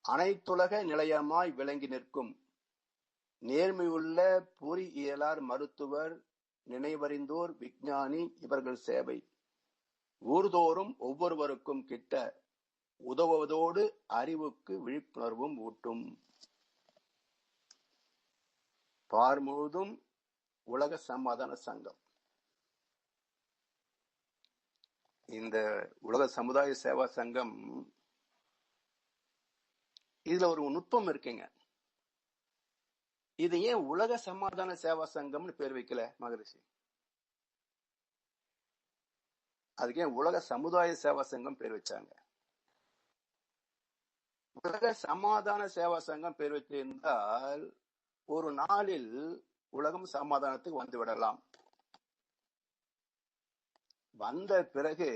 அனைத்துலக நிலையமாய் விளங்கி நிற்கும் நேர்மையுள்ள பொறியியலார், மருத்துவர், நினைவறிந்தோர், விஞ்ஞானி இவர்கள் சேவை ஊர்தோறும் ஒவ்வொருவருக்கும் கிட்ட உதவுவதோடு அறிவுக்கு விழிப்புணர்வும் ஊட்டும். பார் முழுதும் உலக சமாதான சங்கம். இந்த உலக சமுதாய சேவா சங்கம், இதுல ஒரு நுட்பம் இருக்குங்க. இது ஏன் உலக சமாதான சேவா சங்கம்னு பேர் வைக்கல மகரிஷி? அதுக்கு ஏன் உலக சமுதாய சேவா சங்கம் பேர் வச்சாங்க? உலக சமாதான சேவா சங்கம் பேர் வச்சிருந்தால் ஒரு நாளில் உலகம் சமாதானத்துக்கு வந்து விடலாம். வந்த பிறகு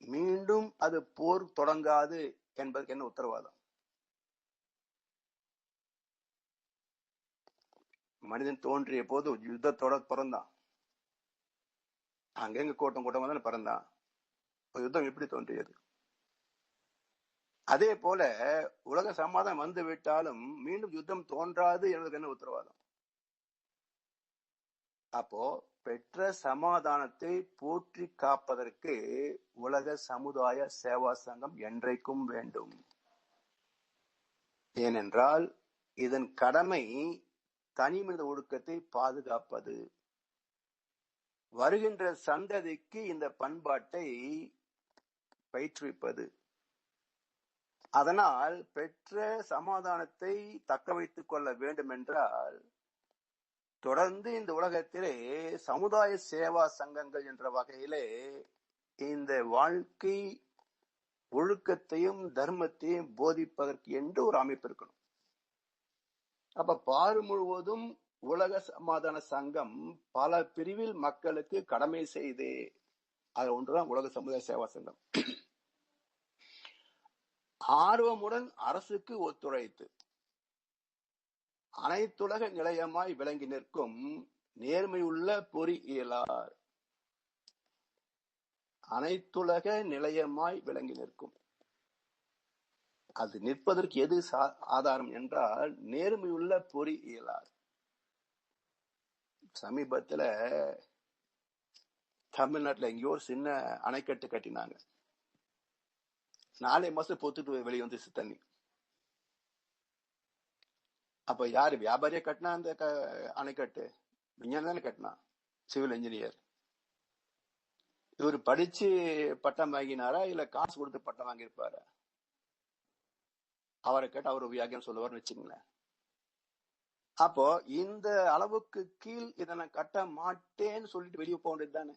மீண்டும் அது போர் தொடங்காது என்பதற்கு என்ன உத்தரவாதம்? மனிதன் தோன்றிய போது யுத்தத்தோட பிறந்தான். அங்கெங்க கூட்டம் கூட்டம் தானே பிறந்தான். யுத்தம் எப்படி தோன்றியது? அதே போல உலக சமாதானம் வந்து விட்டாலும் மீண்டும் யுத்தம் தோன்றாது என்பதற்கு என்ன உத்தரவாதம்? அப்போ பெற்ற சமாதானத்தை போற்றி காப்பதற்கு உலக சமுதாய சேவா சங்கம் என்றைக்கும் வேண்டும். ஏனென்றால் இதன் கடமை தனி மனித ஒழுக்கத்தை பாதுகாப்பது, வருகின்ற சந்ததிக்கு இந்த பண்பாட்டை பயிற்றுவிப்பது. அதனால் பெற்ற சமாதானத்தை தக்க வைத்துக் கொள்ள வேண்டும் என்றால் தொடர்ந்து இந்த உலகத்திலே சமுதாய சேவா சங்கங்கள் என்ற வகையிலே இந்த வாழ்க்கை ஒழுக்கத்தையும் தர்மத்தையும் போதிப்பதற்கு என்று ஒரு அமைப்பு இருக்கணும். அப்ப பார் முழுவதும் உலக சமாதான சங்கம் பல பிரிவில் மக்களுக்கு கடமை செய்து, அது ஒன்றுதான் உலக சமுதாய சேவா சங்கம். ஆர்வமுடன் அரசுக்கு ஒத்துழைத்து அனைத்துலக நிலையமாய் விளங்கி நிற்கும் நேர்மையுள்ள பொறியியலார். அனைத்துலக நிலையமாய் விளங்கி நிற்கும். அது நிற்பதற்கு எது ஆதாரம் என்றால் நேர்மையுள்ள பொறியியலார். சமீபத்துல தமிழ்நாட்டுல எங்கேயோ ஒரு சின்ன அணைக்கட்டு கட்டினாங்க. 4 மாசம் பொத்துட்டு வெளியே வந்துச்சு தண்ணி. அப்ப யாரு வியாபாரியா கட்டினா அந்த அணைக்கட்டு? விஞ்ஞானம் தானே கட்டினா, சிவில் இன்ஜினியர். இவர் படிச்சு பட்டம் வாங்கினாரா இல்ல காசு கொடுத்து பட்டம் வாங்கியிருப்பாரா? அவரை கேட்டு அவர் வியாக்கியம் சொல்லுவார்னு வச்சுங்களேன். அப்போ இந்த அளவுக்கு கீழ் இதை நான் கட்ட மாட்டேன்னு சொல்லிட்டு வெளியே போக வேண்டியது தானே.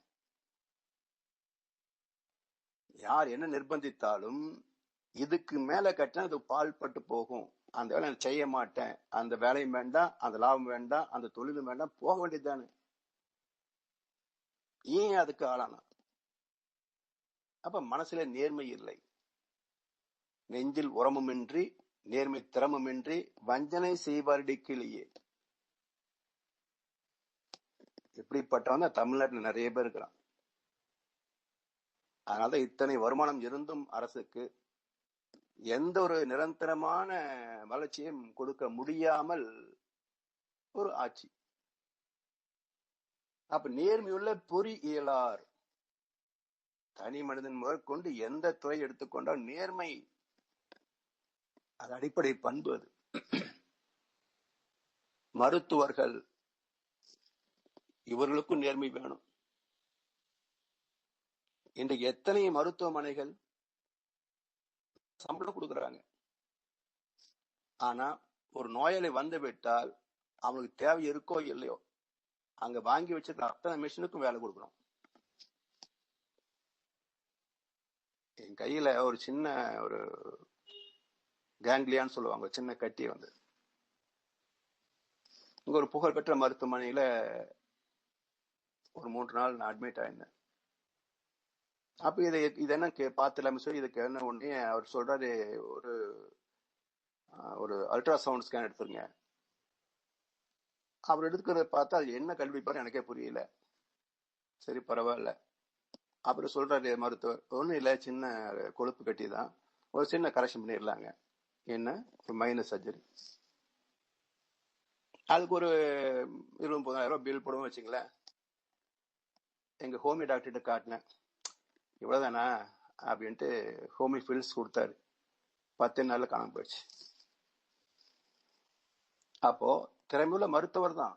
யார் என்ன நிர்பந்தித்தாலும் இதுக்கு மேல கட்டினா அது பால்பட்டு போகும், அந்த வேலை நான் செய்ய மாட்டேன், அந்த வேலையும் வேண்டாம், அந்த லாபம் வேண்டாம், அந்த தொழிலும் வேண்டாம், போக வேண்டியது தானே. ஏன் அதுக்கு ஆளானா? அப்ப மனசுல நேர்மை இல்லை, நெஞ்சில் உரமுமின்றி நேர்மை திறமுமின்றி வஞ்சனை செய்வாரடி கிளியே. இப்படிப்பட்டவங்க தமிழ்நாட்டில் நிறைய பேர் இருக்கிறான். அதனாலதான் இத்தனை வருமானம் இருந்தும் அரசுக்கு எந்த ஒரு நிரந்தரமான வளர்ச்சியும் கொடுக்க முடியாமல் ஒரு ஆட்சி. அப்ப நேர்மையுள்ள பொறியியலார், தனி மனிதன் முதற்கொண்டு எந்த துறை எடுத்துக்கொண்டால் நேர்மை அது அடிப்படை பண்பு. அது மருத்துவர்கள், இவர்களுக்கும் நேர்மை வேணும். இன்றைக்கு எத்தனை மருத்துவமனைகள் சம்பளம் கொடுக்கறாங்க. ஆனா ஒரு நோயாளி வந்து விட்டால் அவனுக்கு தேவை இருக்கோ இல்லையோ அங்க வாங்கி வச்சிருக்க அத்தனை மிஷினுக்கும் வேலை கொடுக்கணும். என் கையில ஒரு சின்ன ஒரு கேங்லியான்னு சொல்லுவாங்க, சின்ன கட்டி வந்து இங்க ஒரு புகழ்பெற்ற மருத்துவமனையில ஒரு 3 நாள் நான் அட்மிட் ஆயிருந்தேன். அப்ப இது என்ன பாத்துலாம சொல்லி இதுக்கு என்ன ஒண்ணு அவர் சொல்றாரு, ஒரு அல்ட்ராசவுண்ட் ஸ்கேன் எடுத்துருங்க. அவர் எடுத்துக்கிறத பார்த்தா அது என்ன கண்டுபிடிப்பாரு எனக்கே புரியல. சரி பரவாயில்ல. அப்புறம் சொல்றாரு மருத்துவர், ஒன்றும் இல்லை, சின்ன கொழுப்பு கட்டி தான், ஒரு சின்ன கரெக்ஷன் பண்ணிடலாங்க. என்ன, ஒரு மைனர் சர்ஜரி. அதுக்கு ஒரு 20,000 பில் போடுவோம் வச்சுங்களேன். எங்க ஹோமி டாக்டர்கிட்ட காட்டினேன். இவ்வளவுதானா அப்படின்ட்டு ஹோமி ஃபில்ஸ் கொடுத்தாரு. 10 நாள்ல காணாம போயிடுச்சு. அப்போ திறமையுள்ள மருத்துவர் தான்,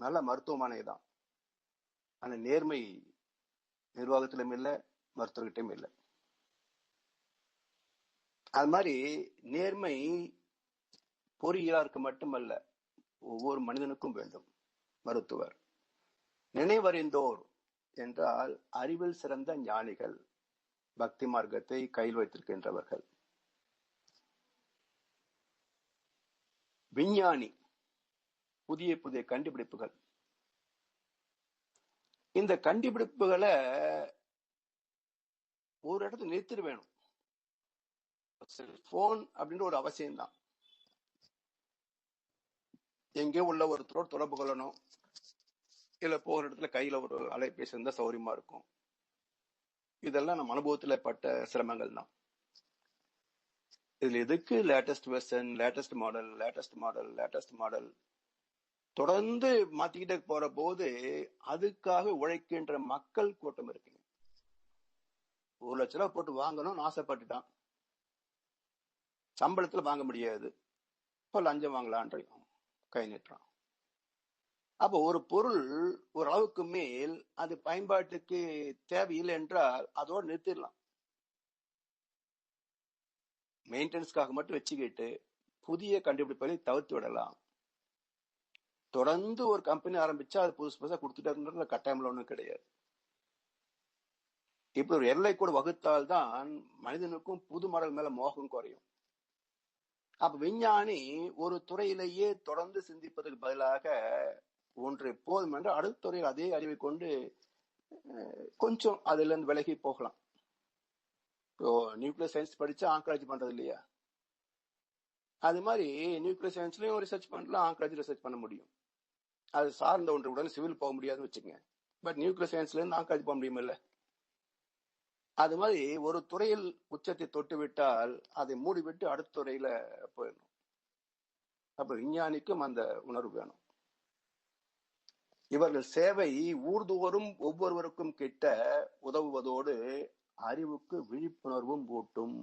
நல்ல மருத்துவமனை தான், ஆனா நேர்மை நிர்வாகத்திலும் இல்லை, மருத்துவர்கிட்டையும் இல்லை. அது மாதிரி நேர்மை பொறியியலாருக்கு மட்டுமல்ல, ஒவ்வொரு மனிதனுக்கும் வேண்டும். மருத்துவர் நினைவறிந்தோர் என்றால் அறிவில் சிறந்த ஞானிகள், பக்தி மார்க்கத்தை கையில் வைத்திருக்கின்றவர்கள். விஞ்ஞானி, புதிய புதிய கண்டுபிடிப்புகள். இந்த கண்டுபிடிப்புகளை ஒரு இடத்துல நிறுத்திட வேணும். செல்போன் அப்படின்ற ஒரு அவசியம் தான். எங்கே உள்ள ஒருத்தரோட தொடர்பு கொள்ளணும், இல்ல போகிற இடத்துல கையில ஒரு அலைபேசி இருந்தா சௌரியமா இருக்கும். இதெல்லாம் நம்ம அனுபவத்துல பட்ட சிரமங்கள் தான். இதுல எதுக்கு latest version, latest model, latest model, latest model தொடர்ந்து மாத்திக்கிட்டே போற போது அதுக்காக உழைக்கின்ற மக்கள் கூட்டம் இருக்குங்க. 1 லட்ச ரூபாய் போட்டு வாங்கணும்னு ஆசைப்பட்டுட்டான், சம்பளத்துல வாங்க முடியாது, இப்ப லஞ்சம் வாங்கலான்ற கை நீட்டுறான். அப்ப ஒரு பொருள் ஒரு அளவுக்கு மேல் அது பயன்பாட்டுக்கு தேவையில்லை என்றால் அதோடு நிறுத்திடலாம். மெயின்டெனன்ஸ்க்காக மட்டும் வச்சுக்கிட்டு புதிய கண்டுபிடிப்புகளை தவிர்த்து விடலாம். தொடர்ந்து ஒரு கம்பெனி ஆரம்பிச்சா அது புதுசு புதுசா கொடுத்துட்டு கட்டாயம் ஒன்றும் கிடையாது. இப்படி ஒரு எல்லை கூட வகுத்தால்தான் மனிதனுக்கும் புது மாடல் மேல மோகம் குறையும். அப்ப விஞ்ஞானி ஒரு துறையிலேயே தொடர்ந்து சிந்திப்பதற்கு பதிலாக ஒன்று போதும் என்று அடுத்த துறையில் அதே அறிவை கொண்டு கொஞ்சம் அதுல இருந்து விலகி போகலாம். இப்போ நியூக்ளியர் சயின்ஸ் படிச்சா ஆங்காலஜி பண்றது இல்லையா, அது மாதிரி நியூக்ளியர் சயின்ஸ்லயும் ரிசர்ச் பண்ணலாம், ஆங்காலஜி ரிசர்ச் பண்ண முடியும். அது சார்ந்த ஒன்று உடனே சிவில் போக முடியாதுன்னு வச்சுக்கோங்க. பட் நியூக்ளியர் சயின்ஸ்ல இருந்து ஆங்காலஜி போக முடியுமில்ல. அது மாதிரி ஒரு துறையில் உச்சத்தை தொட்டு விட்டால் அதை மூடிவிட்டு அடுத்த துறையில போயிடணும். அப்ப விஞ்ஞானிக்கும் அந்த உணர்வு வேணும். இவர்கள் சேவை ஊர்தோறும் ஒவ்வொருவருக்கும் கிட்ட உதவுவதோடு அறிவுக்கு விழிப்புணர்வும் ஊட்டும்.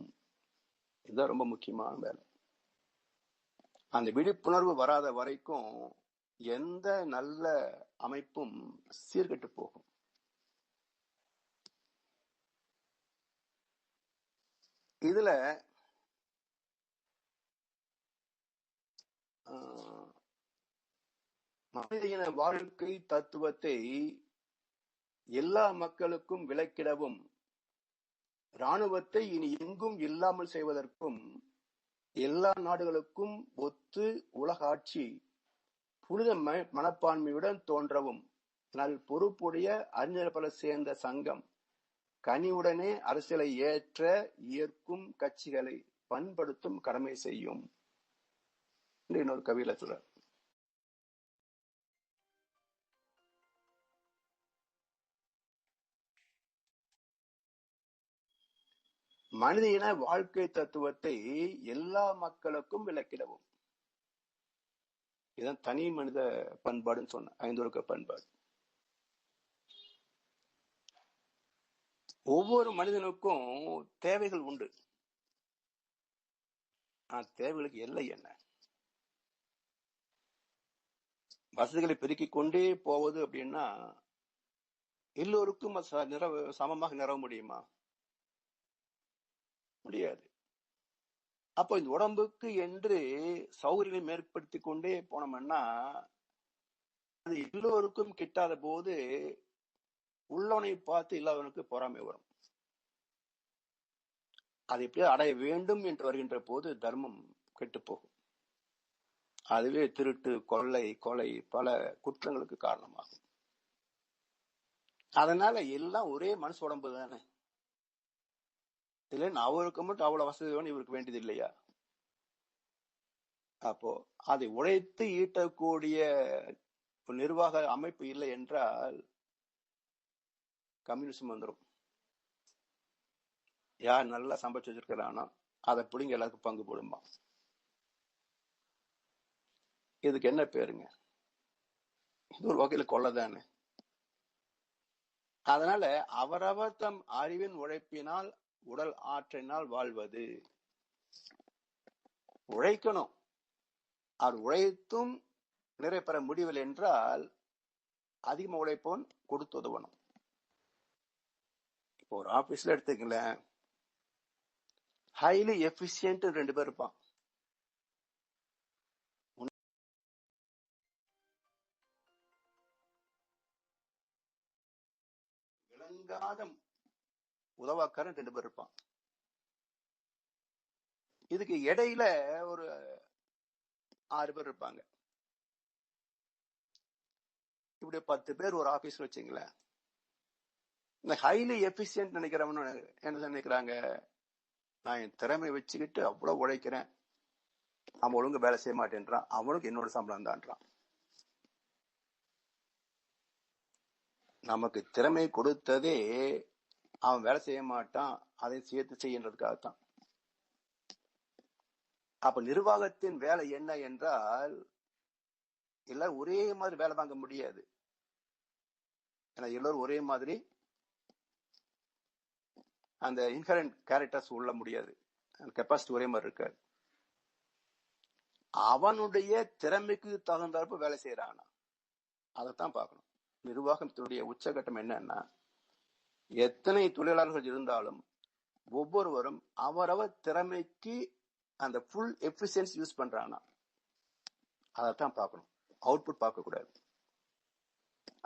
இதுதான் ரொம்ப முக்கியமான வேலை. அந்த விழிப்புணர்வு வராத வரைக்கும் எந்த நல்ல அமைப்பும் சீர்கெட்டு போகும். இதுல மனித வாழ்க்கை தத்துவத்தை எல்லா மக்களுக்கும் விளக்கிடவும், இராணுவத்தை இனி எங்கும் இல்லாமல் செய்வதற்கும், எல்லா நாடுகளுக்கும் ஒத்து உலக ஆட்சி புனித மனப்பான்மையுடன் தோன்றவும் நல் பொறுப்புடைய அறிஞர் பல சேர்ந்த சங்கம் கனிவுடனே அரசியலை ஏற்கும் கட்சிகளை பண்படுத்தும் கடமை செய்யும். இன்னொரு கவியில சொல்ற, மனித இன வாழ்க்கை தத்துவத்தை எல்லா மக்களுக்கும் விளக்கிடவும். இதான் தனி மனித பண்பாடுன்னு சொன்ன 5 ஒழுக்க பண்பாடு. ஒவ்வொரு மனிதனுக்கும் தேவைகள் உண்டு. தேவைகளுக்கு எல்லை என்ன? வசதிகளை பெருக்கிக் கொண்டே போவது அப்படின்னா எல்லோருக்கும் சமமாக நிறவ முடியுமா? முடியாது. அப்போ இந்த உடம்புக்கு என்று சௌகரியங்களை மேற்படுத்தி கொண்டே போனோம்னா அது எல்லோருக்கும் கிட்டாத போது உள்ளவனை பார்த்து இல்லாதவனுக்கு பொறாமை வரும். அதை எப்படியோ அடைய வேண்டும் என்று வருகின்ற போது தர்மம் கெட்டு போகும். அதுவே திருட்டு, கொள்ளை, கொலை பல குற்றங்களுக்கு காரணமாகும். அதனால எல்லாம் ஒரே மனசு உடம்பு தானே. இல்லைன்னு அவருக்கு மட்டும் அவ்வளவு வசதி வேணும், இவருக்கு வேண்டியது இல்லையா? அப்போ அதை உழைத்து ஈட்டக்கூடிய நிர்வாக அமைப்பு இல்லை என்றால் கம்யூனிசம் வந்துடும். யார் நல்லா சம்பாதிச்சு வச்சிருக்கிறானோ அதை பிடிங்க எல்லாருக்கும் பங்கு போடுமா. இதுக்கு என்ன பேருங்க? இது ஒரு வகையில கொள்ளதானே. அதனால அவரவர் தம் அறிவின் உழைப்பினால் உடல் ஆற்றினால் வாழ்வது. உழைக்கணும். அவர் உழைத்தும் நிறைய பெற முடியவில்லை என்றால் அதிகமா உழைப்போன் கொடுத்து உதவணும். இப்போ ஒரு ஆபீஸ்ல எடுத்துக்கங்களேன், ஹைலி எஃபிஷியன்ட் 2 பேர் இருப்பான். விளங்காத உதவாக்காரன் 2 பேர் இருப்பான். இதுக்கு இடையில ஒரு 6 பேர் இருப்பாங்க. இப்படி 10 பேர் ஒரு ஆபீஸ் வச்சுங்களேன். இந்த ஹைலி எஃபிஷியன்ட் நினைக்கிறவனு என்ன நினைக்கிறாங்க, நான் என் திறமை வச்சுக்கிட்டு அவ்வளவு உழைக்கிறேன், அவன் ஒழுங்கு வேலை செய்ய மாட்டேன்றான், அவனுக்கு என்னோட சம்பளம் தான்றான். நமக்கு திறமை கொடுத்ததே அவன் வேலை செய்ய மாட்டான், அதை சேர்த்து செய்யறதுக்காகத்தான். அப்ப நிர்வாகத்தின் வேலை என்ன என்றால், எல்லாரும் ஒரே மாதிரி வேலை வாங்க முடியாது. ஏன்னா எல்லாரும் ஒரே மாதிரி அந்த இன்ஹரண்ட் கேரக்டர்ஸ் உள்ள முடியாது, கெப்பாசிட்டி ஒரே மாதிரி இருக்காது. அவனுடைய திறமைக்கு தகுந்தாற்ப வேலை செய்யறானா, அதைத்தான் பார்க்கணும். நிர்வாகத்தினுடைய உச்சகட்டம் என்னன்னா, எத்தனை தொழிலாளர்கள் இருந்தாலும் ஒவ்வொருவரும் அவரவர் திறமைக்கு அந்த ஃபுல் எஃபிஷியன்சி யூஸ் பண்றானா, அதைத்தான் பார்க்கணும். அவுட்புட் பார்க்க கூடாது.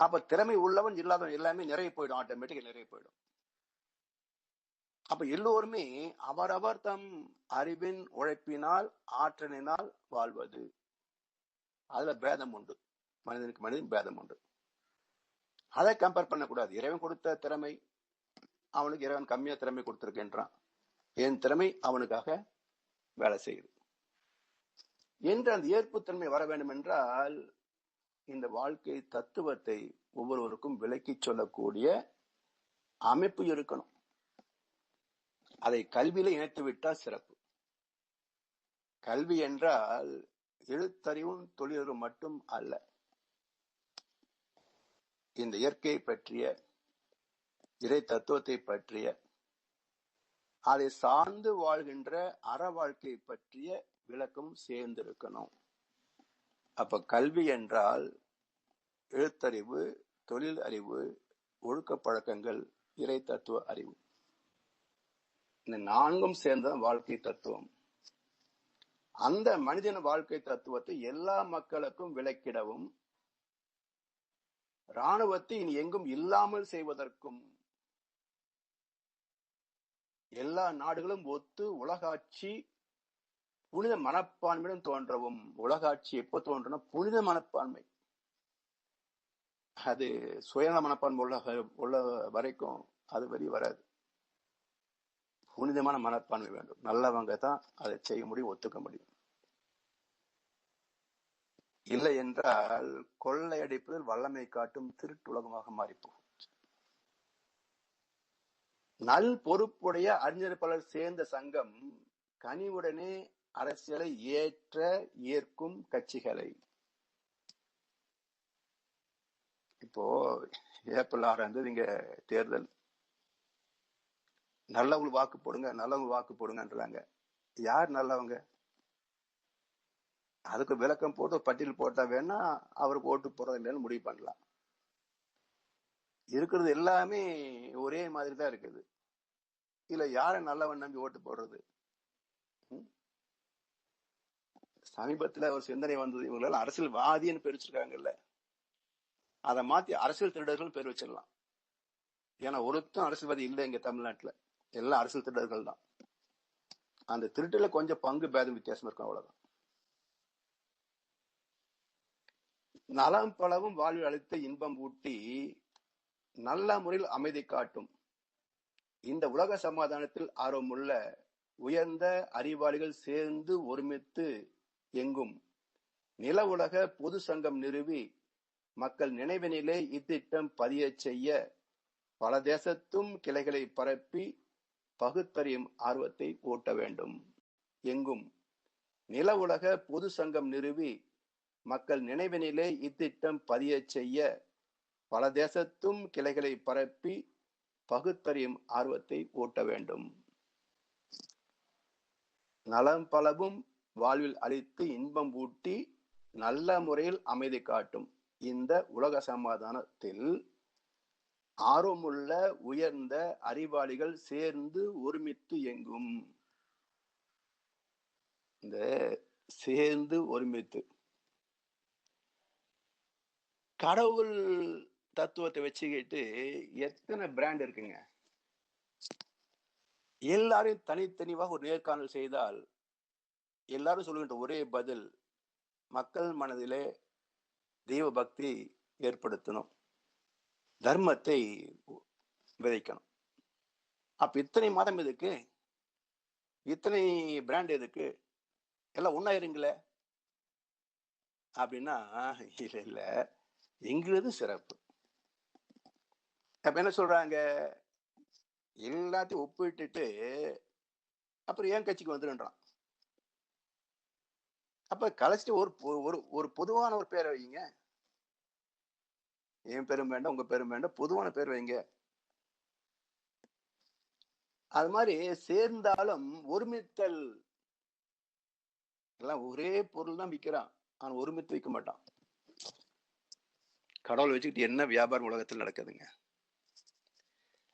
அப்ப திறமை உள்ளவன் இல்லாதவன் எல்லாமே நிறைய போயிடும், ஆட்டோமேட்டிக்கா நிறைய போயிடும். அப்ப எல்லோருமே அவரவர் தம் அறிவின் உழைப்பினால் ஆற்றலினால் வாழ்வது. அதுல பேதம் உண்டு, மனிதனுக்கு மனிதன் பேதம் உண்டு. அதை கம்பேர் பண்ணக்கூடாது. இறைவன் கொடுத்த திறமை, அவனுக்கு இறைவன் கம்மியா திறமை கொடுத்திருக்கின்றான், என் திறமை அவனுக்காக வேலை செய்யுது என்று அந்த ஏற்புத்தன்மை வர வேண்டும் என்றால், இந்த வாழ்க்கை தத்துவத்தை ஒவ்வொருவருக்கும் விளக்கி சொல்லக்கூடிய அமைப்பு இருக்கணும். அதை கல்வியில இணைத்து விட்டால் சிறப்பு. கல்வி என்றால் எழுத்தறிவும் தொழிலறிவும் மட்டும் அல்ல, இந்த இயற்கையை பற்றிய, இறை தத்துவத்தை பற்றிய, அதை சார்ந்து வாழ்கின்ற அற வாழ்க்கையை பற்றிய விளக்கம் சேர்ந்திருக்கணும். அப்ப கல்வி என்றால் எழுத்தறிவு, தொழில் அறிவு, ஒழுக்க பழக்கங்கள், இறை தத்துவ அறிவு, இந்த 4ம் சேர்ந்த வாழ்க்கை தத்துவம். அந்த மனிதன வாழ்க்கை தத்துவத்தை எல்லா மக்களுக்கும் விளக்கிடவும், இராணுவத்தை இனி எங்கும் இல்லாமல் செய்வதற்கும், எல்லா நாடுகளும் ஒத்து உலகாட்சி புனித மனப்பான்மையுடன் தோன்றவும். உலகாட்சி எப்ப தோன்றுனா புனித மனப்பான்மை. அது சுயநல மனப்பான்மை உள்ள வரைக்கும் அது வெளியே வராது. புனிதமான மனப்பான்மை வேண்டும். நல்லவங்க தான் அதை செய்ய முடியும், ஒத்துக்க முடியும். இல்லை என்றால் கொள்ளையடிப்பதில் வல்லமை காட்டும் திருட்டுலகமாக மாறிப்போம். நல் பொறுப்புடைய அறிஞர் பலர் சேர்ந்த சங்கம் கனிவுடனே அரசியலை ஏற்கும் கட்சிகளை. இப்போ ஏப்ரல் 6 இங்க தேர்தல், நல்லவங்களுக்கு வாக்கு போடுங்க, நல்லவங்க வாக்கு போடுங்கன்றாங்க. யார் நல்லவங்க? அதுக்கு விளக்கம் போட்டு பட்டியல் போட்டா வேணா அவருக்கு ஓட்டு போறது இல்லைன்னு முடிவு பண்ணலாம். இருக்கிறது எல்லாமே ஒரே மாதிரி தான் இருக்குது. இல்ல யார நல்லவன் நம்பி ஓட்டு போடுறது? சமீபத்துல ஒரு சிந்தனை வந்தது, இவங்களால அரசியல்வாதின்னு பேர் வச்சிருக்காங்கல்ல, அதை மாத்தி அரசியல் திருடர்கள் பேர் வச்சிடலாம். ஏன்னா ஒருத்தரும் அரசியல்வாதி இல்லை இங்க தமிழ்நாட்டுல, எல்லாம் அரசியல் திருடர்கள் தான். அந்த திருட்டுல கொஞ்சம் பங்கு பேதம் வித்தியாசம் இருக்கும், அவ்வளவுதான். நலம் பலவும் வாழ்வில் அளித்து இன்பம் ஊட்டி நல்ல முறையில் அமைதி காட்டும் இந்த உலக சமாதானத்தில் ஆர்வமுள்ள உயர்ந்த அறிவாளிகள் சேர்ந்து ஒருமித்து எங்கும் நில உலக பொது சங்கம் நிறுவி மக்கள் நினைவினிலே இத்திட்டம் பதியச் செய்ய பல தேசத்தும் கிளைகளை பரப்பி பகுத்தறியும் ஆர்வத்தை ஊட்ட வேண்டும். எங்கும் நில உலக பொது சங்கம் நிறுவி மக்கள் நினைவினிலே இத்திட்டம் பதியச் செய்ய பல தேசத்தும் கிளைகளை பரப்பி பகுத்தறியும் ஆர்வத்தை ஊட்ட வேண்டும். நலம் பலவும் வாழ்வில் அளித்து இன்பம் ஊட்டி நல்ல முறையில் அமைதி காட்டும் இந்த உலக சமாதானத்தில் ஆர்வமுள்ள உயர்ந்த அறிவாளிகள் சேர்ந்து ஒருமித்து எங்கும். இந்த சேர்ந்து ஒருமித்து கடவுள் தத்துவத்தை வச்சுக்கிட்டு எத்தனை பிராண்ட் இருக்குங்க. எல்லாரையும் தனித்தனிவாக ஒரு நேர்காணல் செய்தால் எல்லாரும் சொல்லுகின்ற ஒரே பதில், மக்கள் மனதிலே தெய்வ பக்தி ஏற்படுத்தணும், தர்மத்தை விதைக்கணும். அப்ப இத்தனை மதம் எதுக்கு, இத்தனை பிராண்ட் எதுக்கு, எல்லாம் ஒன்னா இருங்களே அப்படின்னா இல்ல இல்ல, எங்கிறது சிறப்பு. அப்ப என்ன சொல்றாங்க, எல்லாத்தையும் ஒப்பிட்டுட்டு அப்புறம் ஏன் கட்சிக்கு வந்துடுன்றான். அப்ப கலைச்சிட்டு ஒரு பொதுவான ஒரு பேரை வைங்க. என் பேரும் வேண்டாம், உங்க பேரும் வேண்டாம், பொதுவான பேர் வைங்க. அது மாதிரி சேர்ந்தாலும் ஒருமித்தல். எல்லாம் ஒரே பொருள் தான் விற்கிறான், அவன் ஒருமித்து வைக்க மாட்டான். கடவுள் வச்சுக்கிட்டு என்ன வியாபாரம் உலகத்தில் நடக்குதுங்க.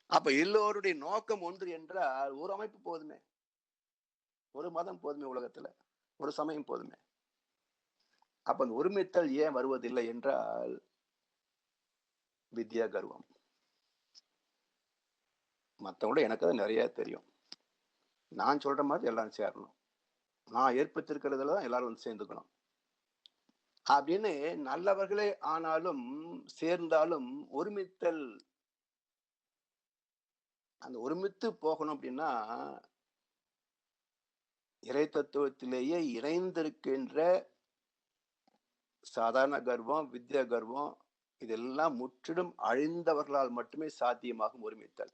அப்ப எல்லோருடைய நோக்கம் ஒன்று என்றால் ஒரு அமைப்பு போதுமே, ஒரு மதம் போதுமே, உலகத்துல ஒரு சமயம் போதுமே. அப்ப அந்த ஒருமித்தல் ஏன் வருவதில்லை என்றால் வித்யா கர்வம். மற்றவங்களோட எனக்கு அது நிறைய தெரியும், நான் சொல்ற மாதிரி எல்லாரும் சேரணும், நான் ஏற்படுத்திருக்கிறதுல தான் எல்லாரும் வந்து சேர்ந்துக்கணும் அப்படின்னு நல்லவர்களே ஆனாலும் சேர்ந்தாலும் ஒருமித்தல். அந்த ஒருமித்து போகணும் அப்படின்னா இறை தத்துவத்திலேயே இணைந்திருக்கின்ற சாதாரண கர்வம், வித்யா கர்வம், இதெல்லாம் முற்றிலும் அழிந்தவர்களால் மட்டுமே சாத்தியமாகும் ஒருமித்தல்.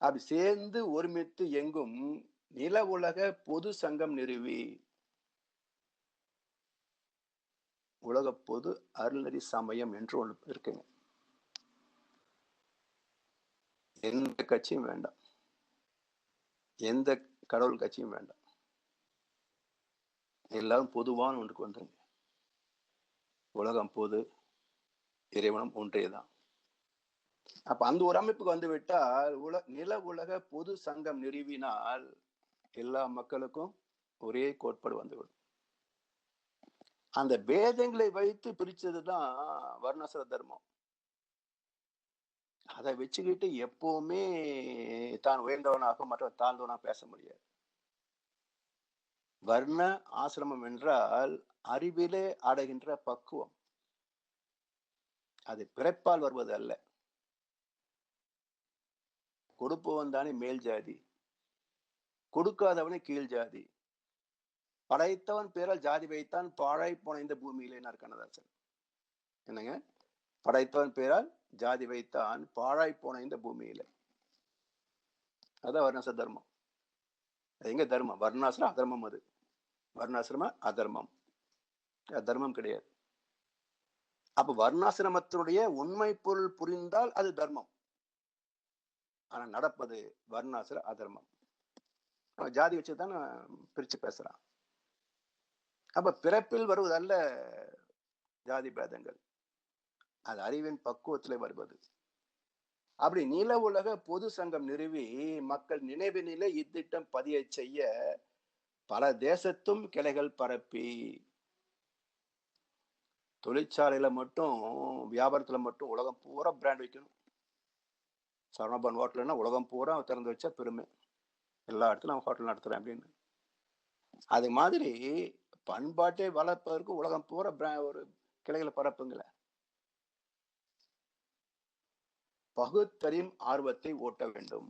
அப்படி சேர்ந்து ஒருமித்து எங்கும் நில உலக பொது சங்கம் நிறுவி, உலக பொது அருள்நெறி சமயம் என்று ஒன்று இருக்குங்க. எந்த கட்சியும் வேண்டாம், எந்த கடவுள் கட்சியும் வேண்டாம், எல்லாரும் பொதுவான ஒன்றுக்கு வந்துருங்க. உலகம் பொது, இறைவனம் ஒன்றேதான். அப்ப அந்த ஒரு அமைப்புக்கு வந்து விட்டால் நில உலக பொது சங்கம் நிறுவினால் எல்லா மக்களுக்கும் ஒரே கோட்பாடு வந்துவிடும். அந்த பேதங்களை வைத்து பிரிச்சதுதான் வர்ணாசிர தர்மம். அதை வச்சுக்கிட்டு எப்பவுமே தான் உயர்ந்தவனாக மற்ற தாழ்ந்தவனாக பேச முடியாது. வர்ண ஆசிரமம் என்றால் அறிவிலே அடைகின்ற பக்குவம், அது பிறப்பால் வருவது அல்ல. கொடுப்பவன் தானே மேல் ஜாதி, கொடுக்காதவனே கீழ் ஜாதி, படைத்தவன் பேரால் ஜாதி வைத்தான் பாழாய் போன இந்த பூமியிலே கண்ணதாசன். என்னங்க, படைத்தவன் பேரால் ஜாதி வைத்தான் பாழாய் போன இந்த பூமியில. அதான் வர்ணாசிர தர்மம். எங்க தர்மம்? வர்ணாசிரம் அதர்மம். அது வர்ணாசிரம அதர்மம், தர்மம் கிடையாது. அப்ப வர்ணாசிரமத்தினுடைய உண்மை பொருள் புரிந்தால் அது தர்மம். ஆனா நடப்பது வர்ணாசிர அதர்மம். ஜாதி வச்சுதான் பிரிச்சு பேசுறான். அப்ப பிறப்பில் வருவதல்ல ஜாதி பேதங்கள், அது அறிவின் பக்குவத்திலே வருவது. அப்படி நில உலக பொது சங்கம் நிறுவி மக்கள் நினைவினிலே இத்திட்டம் பதிய செய்ய பல தேசத்தும் கிளைகள் பரப்பி, தொழிற்சாலையில மட்டும் வியாபாரத்துல மட்டும் உலகம் பூரா பிராண்ட் வைக்கணும். சரவணபவன் ஹோட்டல்னா உலகம் பூரா திறந்து வச்சா பெருமை, எல்லா இடத்துலும் ஹோட்டல் நடத்துறேன் அப்படின்னு. அது மாதிரி பண்பாட்டை வளர்ப்பதற்கு உலகம் பூரா ஒரு கிளைகளை பரப்புங்கள. பகுத்தறியும் ஆர்வத்தை ஓட்ட வேண்டும்.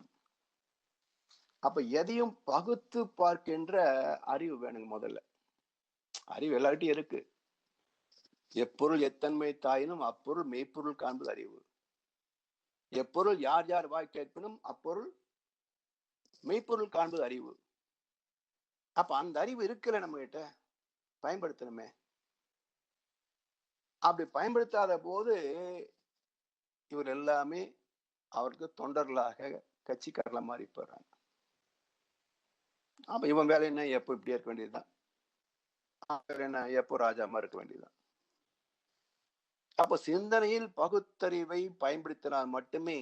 அப்ப எதையும் பகுத்து பார்க்கின்ற அறிவு வேணுங்க முதல்ல. அறிவு எல்லார்ட்டையும் இருக்கு. எப்பொருள் எத்தன்மை தாயினும் அப்பொருள் மெய்ப்பொருள் காண்பது அறிவு. எப்பொருள் யார் யார் வாய் கேட்பினும் அப்பொருள் மெய்ப்பொருள் காண்பது அறிவு. அப்ப அந்த அறிவு இருக்குல்ல நம்ம கிட்ட, பயன்படுத்தணுமே. அப்படி பயன்படுத்தாத போது இவர் எல்லாமே அவருக்கு தொண்டர்களாக கட்சிக்காரர்களா மாறி போறாங்க. அப்ப இவன் வேலை என்ன, எப்போ இப்படியே இருக்க வேண்டியதுதான். என்ன, எப்போ ராஜாமா இருக்க வேண்டியதுதான். அப்ப சிந்தனையில் பகுத்தறிவை பயன்படுத்தினால் மட்டுமே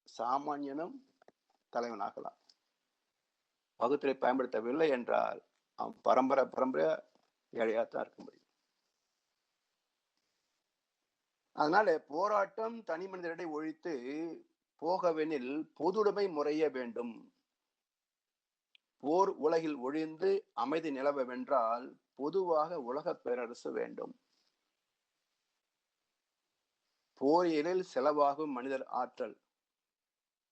சாமானியனும் தலைவனாகலாம். பகுத்தறிவை பயன்படுத்தவில்லை என்றால் அவன் பரம்பரை ஏழையாத்தான் இருக்க முடியும். அதனால போராட்டம் தனி மனிதரிடையே ஒழித்து போகவெனில் பொதுவுடைமை முறைய வேண்டும். போர் உலகில் ஒழிந்து அமைதி நிலவ வென்றால் பொதுவாக உலக பேரரசு வேண்டும். போரியலில் செலவாகும் மனிதர் ஆற்றல்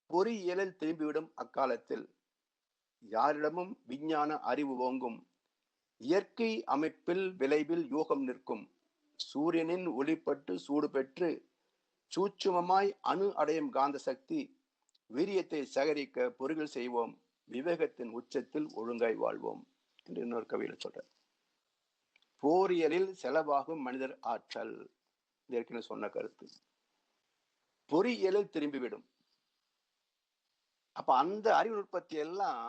பொறியியலில் திரும்பிவிடும் அக்காலத்தில் யாரிடமும் விஞ்ஞான அறிவு ஓங்கும். இயற்கை அமைப்பில் விளைவில் யூகம் நிற்கும். சூரியனின் ஒளிப்பட்டு சூடு பெற்று சூட்சுமமாய் அணு அடையும் காந்த சக்தி வீரியத்தை சேகரிக்க பொருள்கள் செய்வோம். விவேகத்தின் உச்சத்தில் ஒழுங்காய் வாழ்வோம் என்று இன்னொரு கவியில சொல்ற. போரியலில் செலவாகும் மனிதர் ஆற்றல் ஏற்கனவே சொன்ன கருத்து. பொறியியலில் திரும்பிவிடும். அப்ப அந்த அறிவு உற்பத்தி எல்லாம்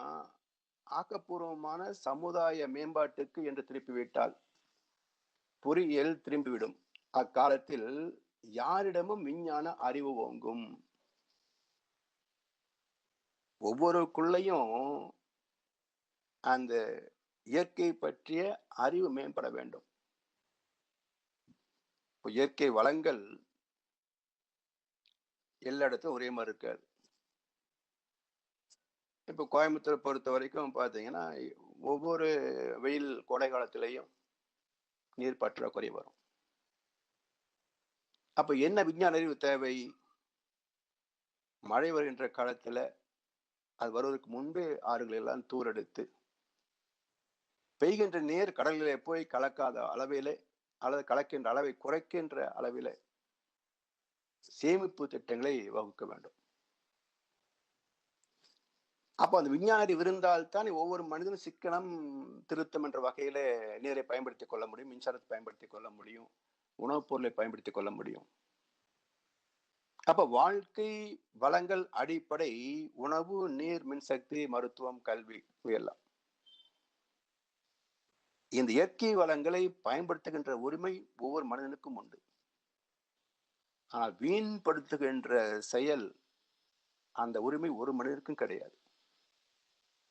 ஆக்கப்பூர்வமான சமுதாய மேம்பாட்டுக்கு என்று திருப்பிவிட்டால் பொறியியல் திரும்பிவிடும். அக்காலத்தில் யாரிடமும் விஞ்ஞான அறிவு ஓங்கும். ஒவ்வொருக்குள்ளையும் அந்த இயற்கை பற்றிய அறிவு மேம்பட வேண்டும். இயற்கை வளங்கள் எல்லா இடத்தும் ஒரே மாதிரி இருக்காது. இப்ப கோயம்புத்தூர் பொறுத்த வரைக்கும் பாத்தீங்கன்னா ஒவ்வொரு வெயில் கோடை காலத்திலையும் நீர் பற்றாக்குறை வரும். அப்ப என்ன விஞ்ஞான அறிவு தேவை? மழை வருகின்ற காலத்துல அது வருவதற்கு முன்பே ஆறுகள் எல்லாம் தூரெடுத்து பெய்கின்ற நீர் கடலிலே போய் கலக்காத அளவிலே அல்லது கலக்கின்ற அளவை குறைக்கின்ற அளவிலே சேமிப்பு திட்டங்களை வகுக்க வேண்டும். அப்ப அந்த விஞ்ஞான அறிவு இருந்தால்தான் ஒவ்வொரு மனிதனும் சிக்கனம் திருத்தம் என்ற வகையில நீரை பயன்படுத்திக் கொள்ள முடியும், மின்சாரத்தை பயன்படுத்திக் கொள்ள முடியும், உணவுப் பொருளை பயன்படுத்திக் கொள்ள முடியும். அப்ப வாழ்க்கை வளங்கள் அடிப்படை உணவு, நீர், மின்சக்தி, மருத்துவம், கல்வி இவையெல்லாம். இந்த இயற்கை வளங்களை பயன்படுத்துகின்ற உரிமை ஒவ்வொரு மனிதனுக்கும் உண்டு. ஆனால் வீண்படுத்துகின்ற செயல் அந்த உரிமை ஒரு மனிதனுக்கும் கிடையாது.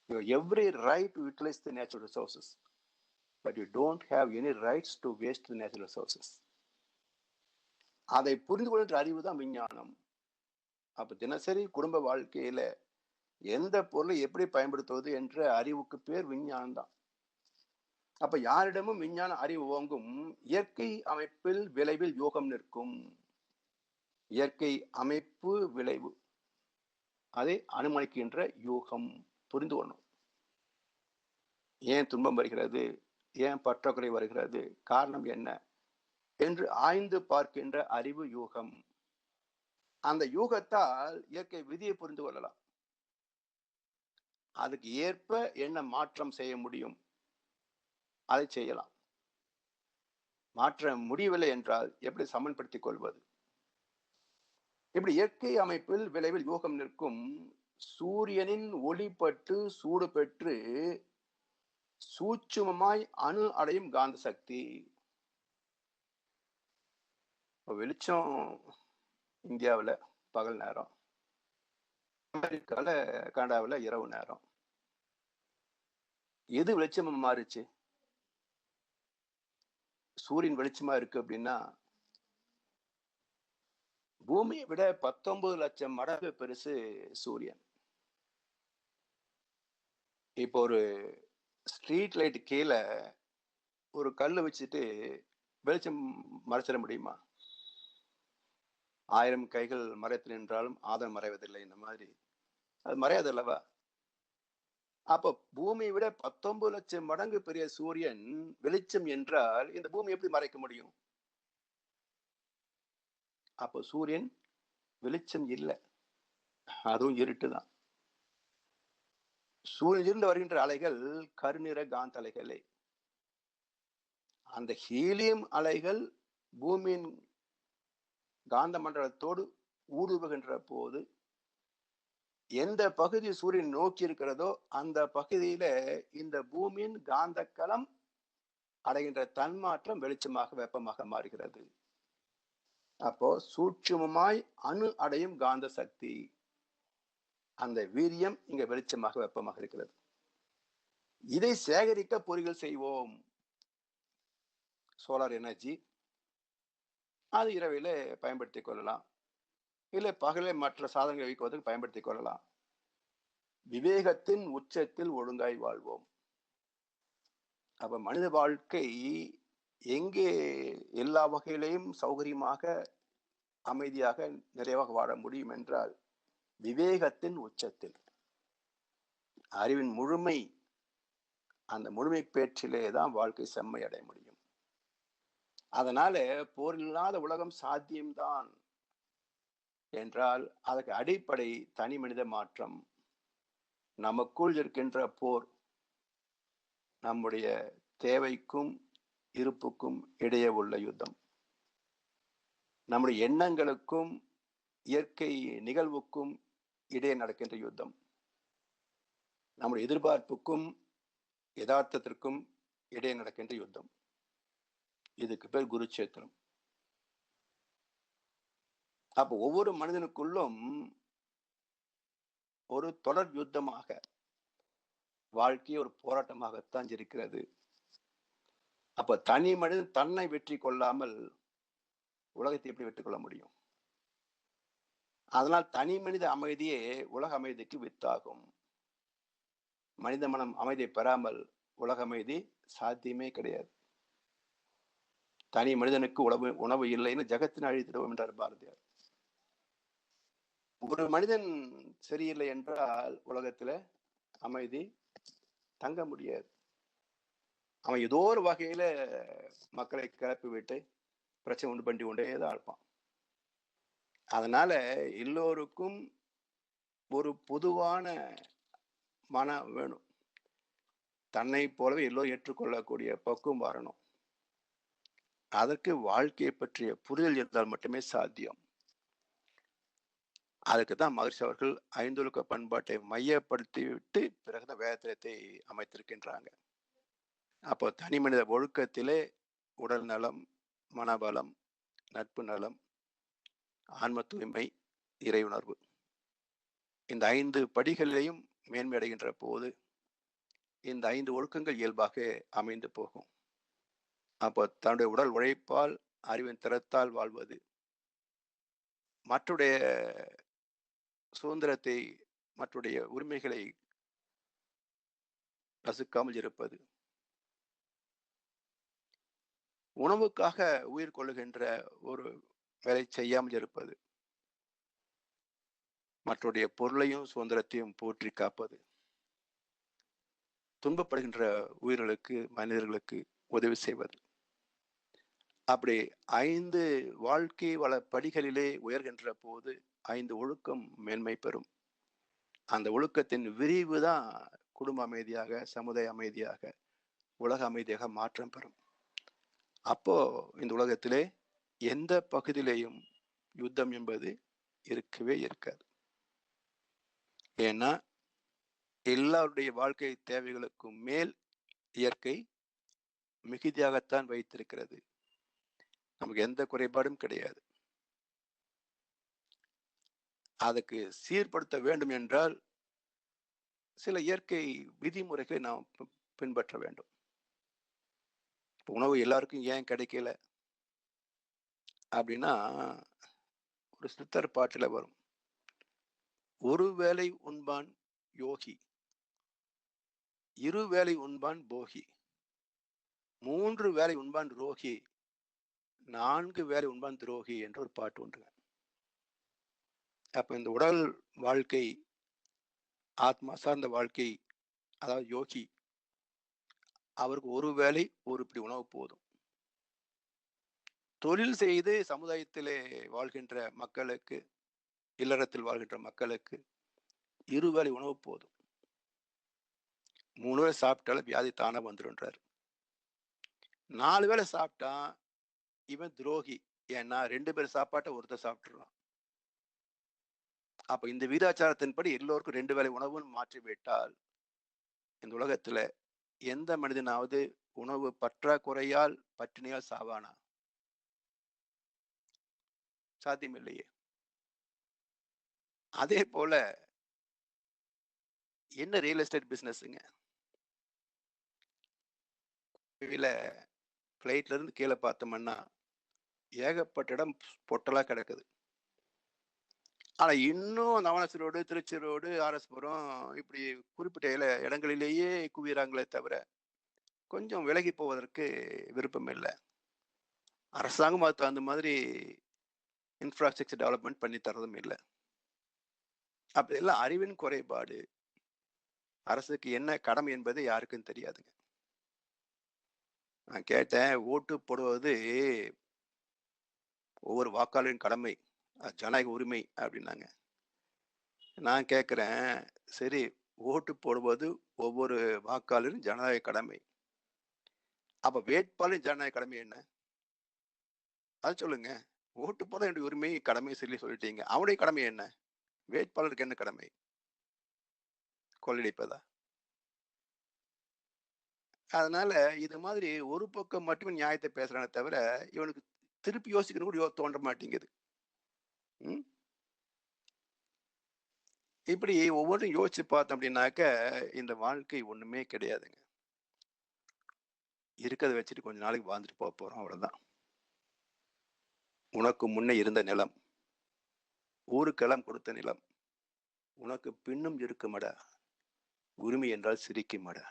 You have every right to utilize the natural resources, but you don't have any rights to waste the natural resources. அதை புரிந்து கொள்கின்ற அறிவு தான் விஞ்ஞானம். அப்ப தினசரி குடும்ப வாழ்க்கையில எந்த பொருளை எப்படி பயன்படுத்துவது என்ற அறிவுக்கு பேர் விஞ்ஞானம் தான். அப்ப யாரிடமும் விஞ்ஞான அறிவு ஓங்கும். இயற்கை அமைப்பில் விளைவில் யோகம் நிற்கும். இயற்கை அமைப்பு விளைவு அதை அனுமதிக்கின்ற யூகம் புரிந்து கொள்ளணும். ஏன் துன்பம் வருகிறது, ஏன் பற்றாக்குறை வருகிறது, காரணம் என்ன என்று ஆய்ந்து பார்க்கின்ற அறிவு யூகம். அந்த யூகத்தால் இயற்கை விதியை புரிந்து கொள்ளலாம். அதுக்கு ஏற்ப என்ன மாற்றம் செய்ய முடியும் அதை செய்யலாம். மாற்ற முடியவில்லை என்றால் எப்படி சமன்படுத்திக் கொள்வது? இப்படி இயற்கை அமைப்பில் விளைவில் யூகம் நிற்கும். சூரியனின் ஒளிப்பட்டு சூடு பெற்று சூட்சுமமாய் அணு அடையும் காந்த சக்தி. வெளிச்சம் இந்தியாவில் பகல் நேரம், அமெரிக்கால கனடாவில் இரவு நேரம். எது வெளிச்சமா மாறுச்சு? சூரியன் வெளிச்சமா இருக்கு அப்படின்னா பூமியை விட 19 லட்சம் மடங்கு பெருசு சூரியன். இப்போ ஒரு ஸ்ட்ரீட் லைட் கீழே ஒரு கல் வச்சுட்டு வெளிச்சம் மறைச்சிட முடியுமா? 1000 கைகள் மறைத்து நின்றாலும் ஆதம் மறைவதில்லை. இந்த மாதிரி அது மறையாது அல்லவா? அப்ப பூமியை விட 19 லட்சம் மடங்கு பெரிய சூரியன் வெளிச்சம் என்றால் இந்த பூமி எப்படி மறைக்க முடியும்? அப்ப சூரியன் வெளிச்சம் இல்லை, அதுவும் இருட்டுதான். சூரியனிலிருந்து வருகின்ற அலைகள் கருநிற காந்த அலைகளே. அந்த ஹீலியம் அலைகள் பூமியின் காந்த மண்டலத்தோடு ஊடுருவுகின்ற போது எந்த பகுதி சூரியன் நோக்கி இருக்கிறதோ அந்த பகுதியில இந்த பூமியின் காந்த களம் அடைகின்ற தன்மாற்றம் வெளிச்சமாக வெப்பமாக மாறுகிறது. அப்போ சூட்சுமமாய் அணு அடையும் காந்த சக்தி, அந்த வீரியம் இங்க வெளிச்சமாக வெப்பமாக இருக்கிறது. இதை சேகரிக்க பொறிகள் செய்வோம். சோலார் எனர்ஜி அது இரவில பயன்படுத்திக் கொள்ளலாம், இல்லை பகலை மற்ற சாதனங்களை வைக்குவதற்கு பயன்படுத்திக் கொள்ளலாம். விவேகத்தின் உச்சத்தில் ஒழுங்காய் வாழ்வோம். அப்ப மனித வாழ்க்கை எங்கே எல்லா வகையிலையும் சௌகரியமாக அமைதியாக நிறைவாக வாழ முடியும் என்றால் விவேகத்தின் உச்சத்தில், அறிவின் முழுமை, அந்த முழுமை பேச்சிலே தான் வாழ்க்கை செம்மை அடைய முடியும். அதனால போர் இல்லாத உலகம் சாத்தியம்தான் என்றால் அதற்கு அடிப்படை தனி மனித மாற்றம். நமக்குள் இருக்கின்ற போர் நம்முடைய தேவைக்கும் இருப்புக்கும் இடையே உள்ள யுத்தம், நம்முடைய எண்ணங்களுக்கும் இயற்கை நிகழ்வுக்கும் இடையே நடக்கின்ற யுத்தம், நம்முடைய எதிர்பார்ப்புக்கும் யதார்த்தத்திற்கும் இடையே நடக்கின்ற யுத்தம். இதுக்கு பேர் குருட்சேத்திரம். அப்ப ஒவ்வொரு மனிதனுக்குள்ளும் ஒரு தொடர் யுத்தமாக வாழ்க்கை ஒரு போராட்டமாகத்தான் இருக்கிறது. அப்ப தனி மனிதன் தன்னை வெற்றி கொள்ளாமல் உலகத்தை எப்படி வெற்றி கொள்ள முடியும்? அதனால் தனி மனித அமைதியே உலக அமைதிக்கு வித்தாகும். மனித மனம் அமைதியை பெறாமல் உலக அமைதி சாத்தியமே கிடையாது. தனி மனிதனுக்கு உணவு இல்லைன்னு ஜகத்தின் அழித்திடுவோம் என்றார் பாரதியார். ஒரு மனிதன் சரியில்லை என்றால் உலகத்துல அமைதி தங்க முடியாது. அவன் ஏதோ ஒரு வகையில மக்களை கிளப்பி விட்டு பிரச்சனை உண்டு பண்ணி கொண்டேதான் இருப்பான். அதனால எல்லோருக்கும் ஒரு பொதுவான மனம் வேணும். தன்னை போலவே எல்லோரும் ஏற்றுக்கொள்ளக்கூடிய பக்குவம் வரணும். அதற்கு வாழ்க்கையை பற்றிய புரிதல் இருந்தால் மட்டுமே சாத்தியம். அதுக்கு தான் மகரிஷி அவர்கள் ஐந்தொழுக்க பண்பாட்டை மையப்படுத்தி விட்டு பிறகுதான் வேதத்தை அமைத்திருக்கின்றாங்க. அப்போ தனி மனித ஒழுக்கத்திலே உடல் நலம், மனபலம், நட்பு நலம், ஆன்ம தூய்மை, இறை உணர்வு, இந்த 5 படிகளிலையும் மேன்மை அடைகின்ற போது இந்த 5 ஒழுக்கங்கள் இயல்பாக அமைந்து போகும். அப்போ தன்னுடைய உடல் உழைப்பால் அறிவின் திறத்தால் வாழ்வது, மற்றுடைய சுதந்திரத்தை மற்றுடைய உரிமைகளை நசுக்காமல் இருப்பது, உணவுக்காக உயிர் கொள்ளுகின்ற ஒரு வேலை செய்யாமல் இருப்பது, மற்றுடைய பொருளையும் சுதந்திரத்தையும் போற்றி காப்பது, துன்பப்படுகின்ற உயிர்களுக்கு மனிதர்களுக்கு உதவி செய்வது. அப்படி 5 வாழ்க்கை வள படிகளிலே உயர்கின்ற போது 5 ஒழுக்கம் மேன்மை பெறும். அந்த ஒழுக்கத்தின் விரிவு தான் குடும்ப அமைதியாக, சமுதாய அமைதியாக, உலக அமைதியாக மாற்றம் பெறும். அப்போ இந்த உலகத்திலே எந்த பகுதியிலேயும் யுத்தம் என்பது இருக்கவே இருக்காது. ஏன்னா எல்லாருடைய வாழ்க்கை தேவைகளுக்கும் மேல் இயற்கை மிகுதியாகத்தான் வைத்திருக்கிறது. நமக்கு எந்த குறைபாடும் கிடையாது. அதுக்கு சீர்படுத்த வேண்டும் என்றால் சில இயற்கை விதிமுறைகளை நாம் பின்பற்ற வேண்டும். உணவு எல்லாருக்கும் ஏன் கிடைக்கல அப்படின்னா, ஒரு சித்தர் பாட்டுல வரும், ஒரு வேளை உண்பான் யோகி, இரு வேளை உண்பான் போகி, 3 வேளை உண்பான் ரோகி, 4 வேளை உண்பான் துரோகி என்று ஒரு பாட்டு உண்டு. அப்ப இந்த உடல் வாழ்க்கை, ஆத்மா சார்ந்த வாழ்க்கை அதாவது யோகி, அவருக்கு ஒரு வேளை ஒரு பிடி உணவு போதும். தொழில் செய்து சமுதாயத்திலே வாழ்கின்ற மக்களுக்கு, இல்லறத்தில் வாழ்கின்ற மக்களுக்கு இருவேளை உணவு போதும். 3 வேளை சாப்பிட்டாலும் வியாதி தானா வந்துருன்றாரு. 4 வேளை சாப்பிட்டா இவன் துரோகி. ஏன்னா 2 பேர் சாப்பாட்ட ஒருத்தர் சாப்பிட்டுறான். அப்ப இந்த விகிதாச்சாரத்தின்படி எல்லோருக்கும் 2 வேளை உணவுன்னு மாற்றிவிட்டால், இந்த உலகத்துல எந்த மனிதனாவது உணவு பற்றாக்குறையால், பட்டினியால் சாவானா? சாத்தியமில்லையே. அதே போல என்ன ரியல் எஸ்டேட் பிசினஸ்ங்க? கீழ ஃப்ளைட்ல இருந்து கீழ பார்த்தோம்னா, ஏகப்பட்ட இடம் பொட்டலா கிடக்குது. ஆனா இன்னும் நவநாசி ரோடு, திருச்சி ரோடு, ஆர்எஸ்புரம் இப்படி குறிப்பிட்ட இடங்களிலேயே குவியறாங்களே தவிர, கொஞ்சம் விலகி போவதற்கு விருப்பம் இல்ல. அரசாங்கம் அதுக்கு தகுந்த மாதிரி இன்ஃப்ராஸ்ட்ரக்சர் டெவலப்மெண்ட் பண்ணி தர்றதும் இல்ல. அப்ப எல்லாம் அறிவின் குறைபாடு. அரசுக்கு என்ன கடமை என்பது யாருக்கும் தெரியாதுங்க. நான் கேட்டேன், ஓட்டு போடுவது ஒவ்வொரு வாக்காளரின் கடமை. ஜனநாயக உரிமை அப்படின்னாங்க. நான் கேட்கிறேன், சரி ஓட்டு போடுவது ஒவ்வொரு வாக்காளரின் ஜனநாயக கடமை. அப்ப வேட்பாளரின் ஜனநாயக கடமை என்ன? அது சொல்லுங்க. ஓட்டு போட என்னுடைய உரிமை, கடமை சொல்லிட்டீங்க. அவனுடைய கடமை என்ன? வேட்பாளருக்கு என்ன கடமை? கொள்ளையடிப்பதா? அதனால இது மாதிரி ஒரு பக்கம் மட்டுமே நியாயத்தை பேசுறானே தவிர, இவனுக்கு திருப்பி யோசிக்கணும் கூட தோன்ற மாட்டேங்குது. ம். இப்படி ஒவ்வொன்றையும் யோசிச்சு பார்த்தோம் அப்படின்னாக்க, இந்த வாழ்க்கை ஒண்ணுமே கிடையாதுங்க. இருக்கிறத வச்சுட்டு கொஞ்ச நாளைக்கு வாழ்ந்துட்டு போறோம் அவ்வளவுதான். உனக்கு முன்னே இருந்த நிலம், ஊருக்கெல்லாம் கொடுத்த நிலம், உனக்கு பின்னும் இருக்குமடா, உரிமை என்றால் சிரிக்குமடா.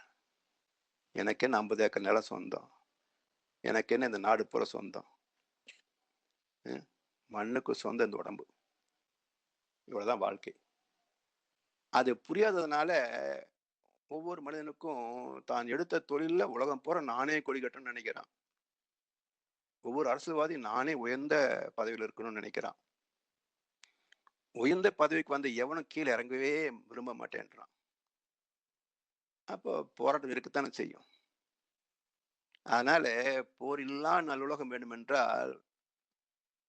எனக்கு என்ன 50 ஏக்கர் நிலம் சொந்தம், எனக்கு என்ன இந்த நாடு பூரா சொந்தம். மண்ணுக்கு சொந்தம் இந்த உடம்பு. இவ்வளவுதான் வாழ்க்கை. அது புரியாததுனால ஒவ்வொரு மனிதனுக்கும் தான் எடுத்த தொழில்ல உலகம் பூரா நானே கொடி கட்டணும்னு நினைக்கிறான். ஒவ்வொரு அரசியல்வாதி நானே உயர்ந்த பதவியில் இருக்கணும்னு நினைக்கிறான். உயர்ந்த பதவிக்கு வந்து எவனும் கீழே இறங்கவே விரும்ப மாட்டேன்றான். அப்போ போராட்டம் இருக்கத்தானே செய்யும். அதனால போர் இல்லா நல்லுலகம் வேண்டும் என்றால்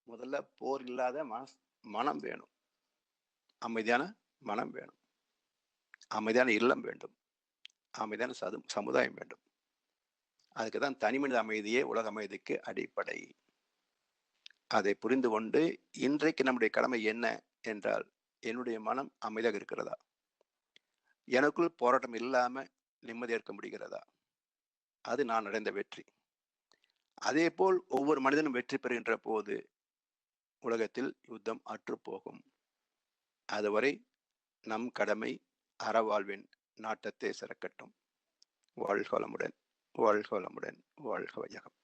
முதல்ல போர் இல்லாத மனம் வேணும். அமைதியான மனம் வேணும். அமைதியான இல்லம் வேண்டும். அமைதியான சமுதாயம் வேண்டும். அதுக்குதான் தனிமனித அமைதியே உலக அமைதிக்கு அடிப்படை. அதை புரிந்து கொண்டு இன்றைக்கு நம்முடைய கடமை என்ன என்றால், என்னுடைய மனம் அமைதியாக இருக்கிறதா? எனக்குள் போராட்டம் இல்லாம நிம்மதியா இருக்க முடிகிறதா? அது நான் அடைந்த வெற்றி. அதே போல் ஒவ்வொரு மனிதனும் வெற்றி பெறுகின்ற போது உலகத்தில் யுத்தம் அற்றுப்போகும். அதுவரை நம் கடமை அறவாழ்வின் நாட்டத்தை சிறக்கட்டும். வாழ்க வளமுடன், வாழ்க வளமுடன், வாழ்க வையகம்.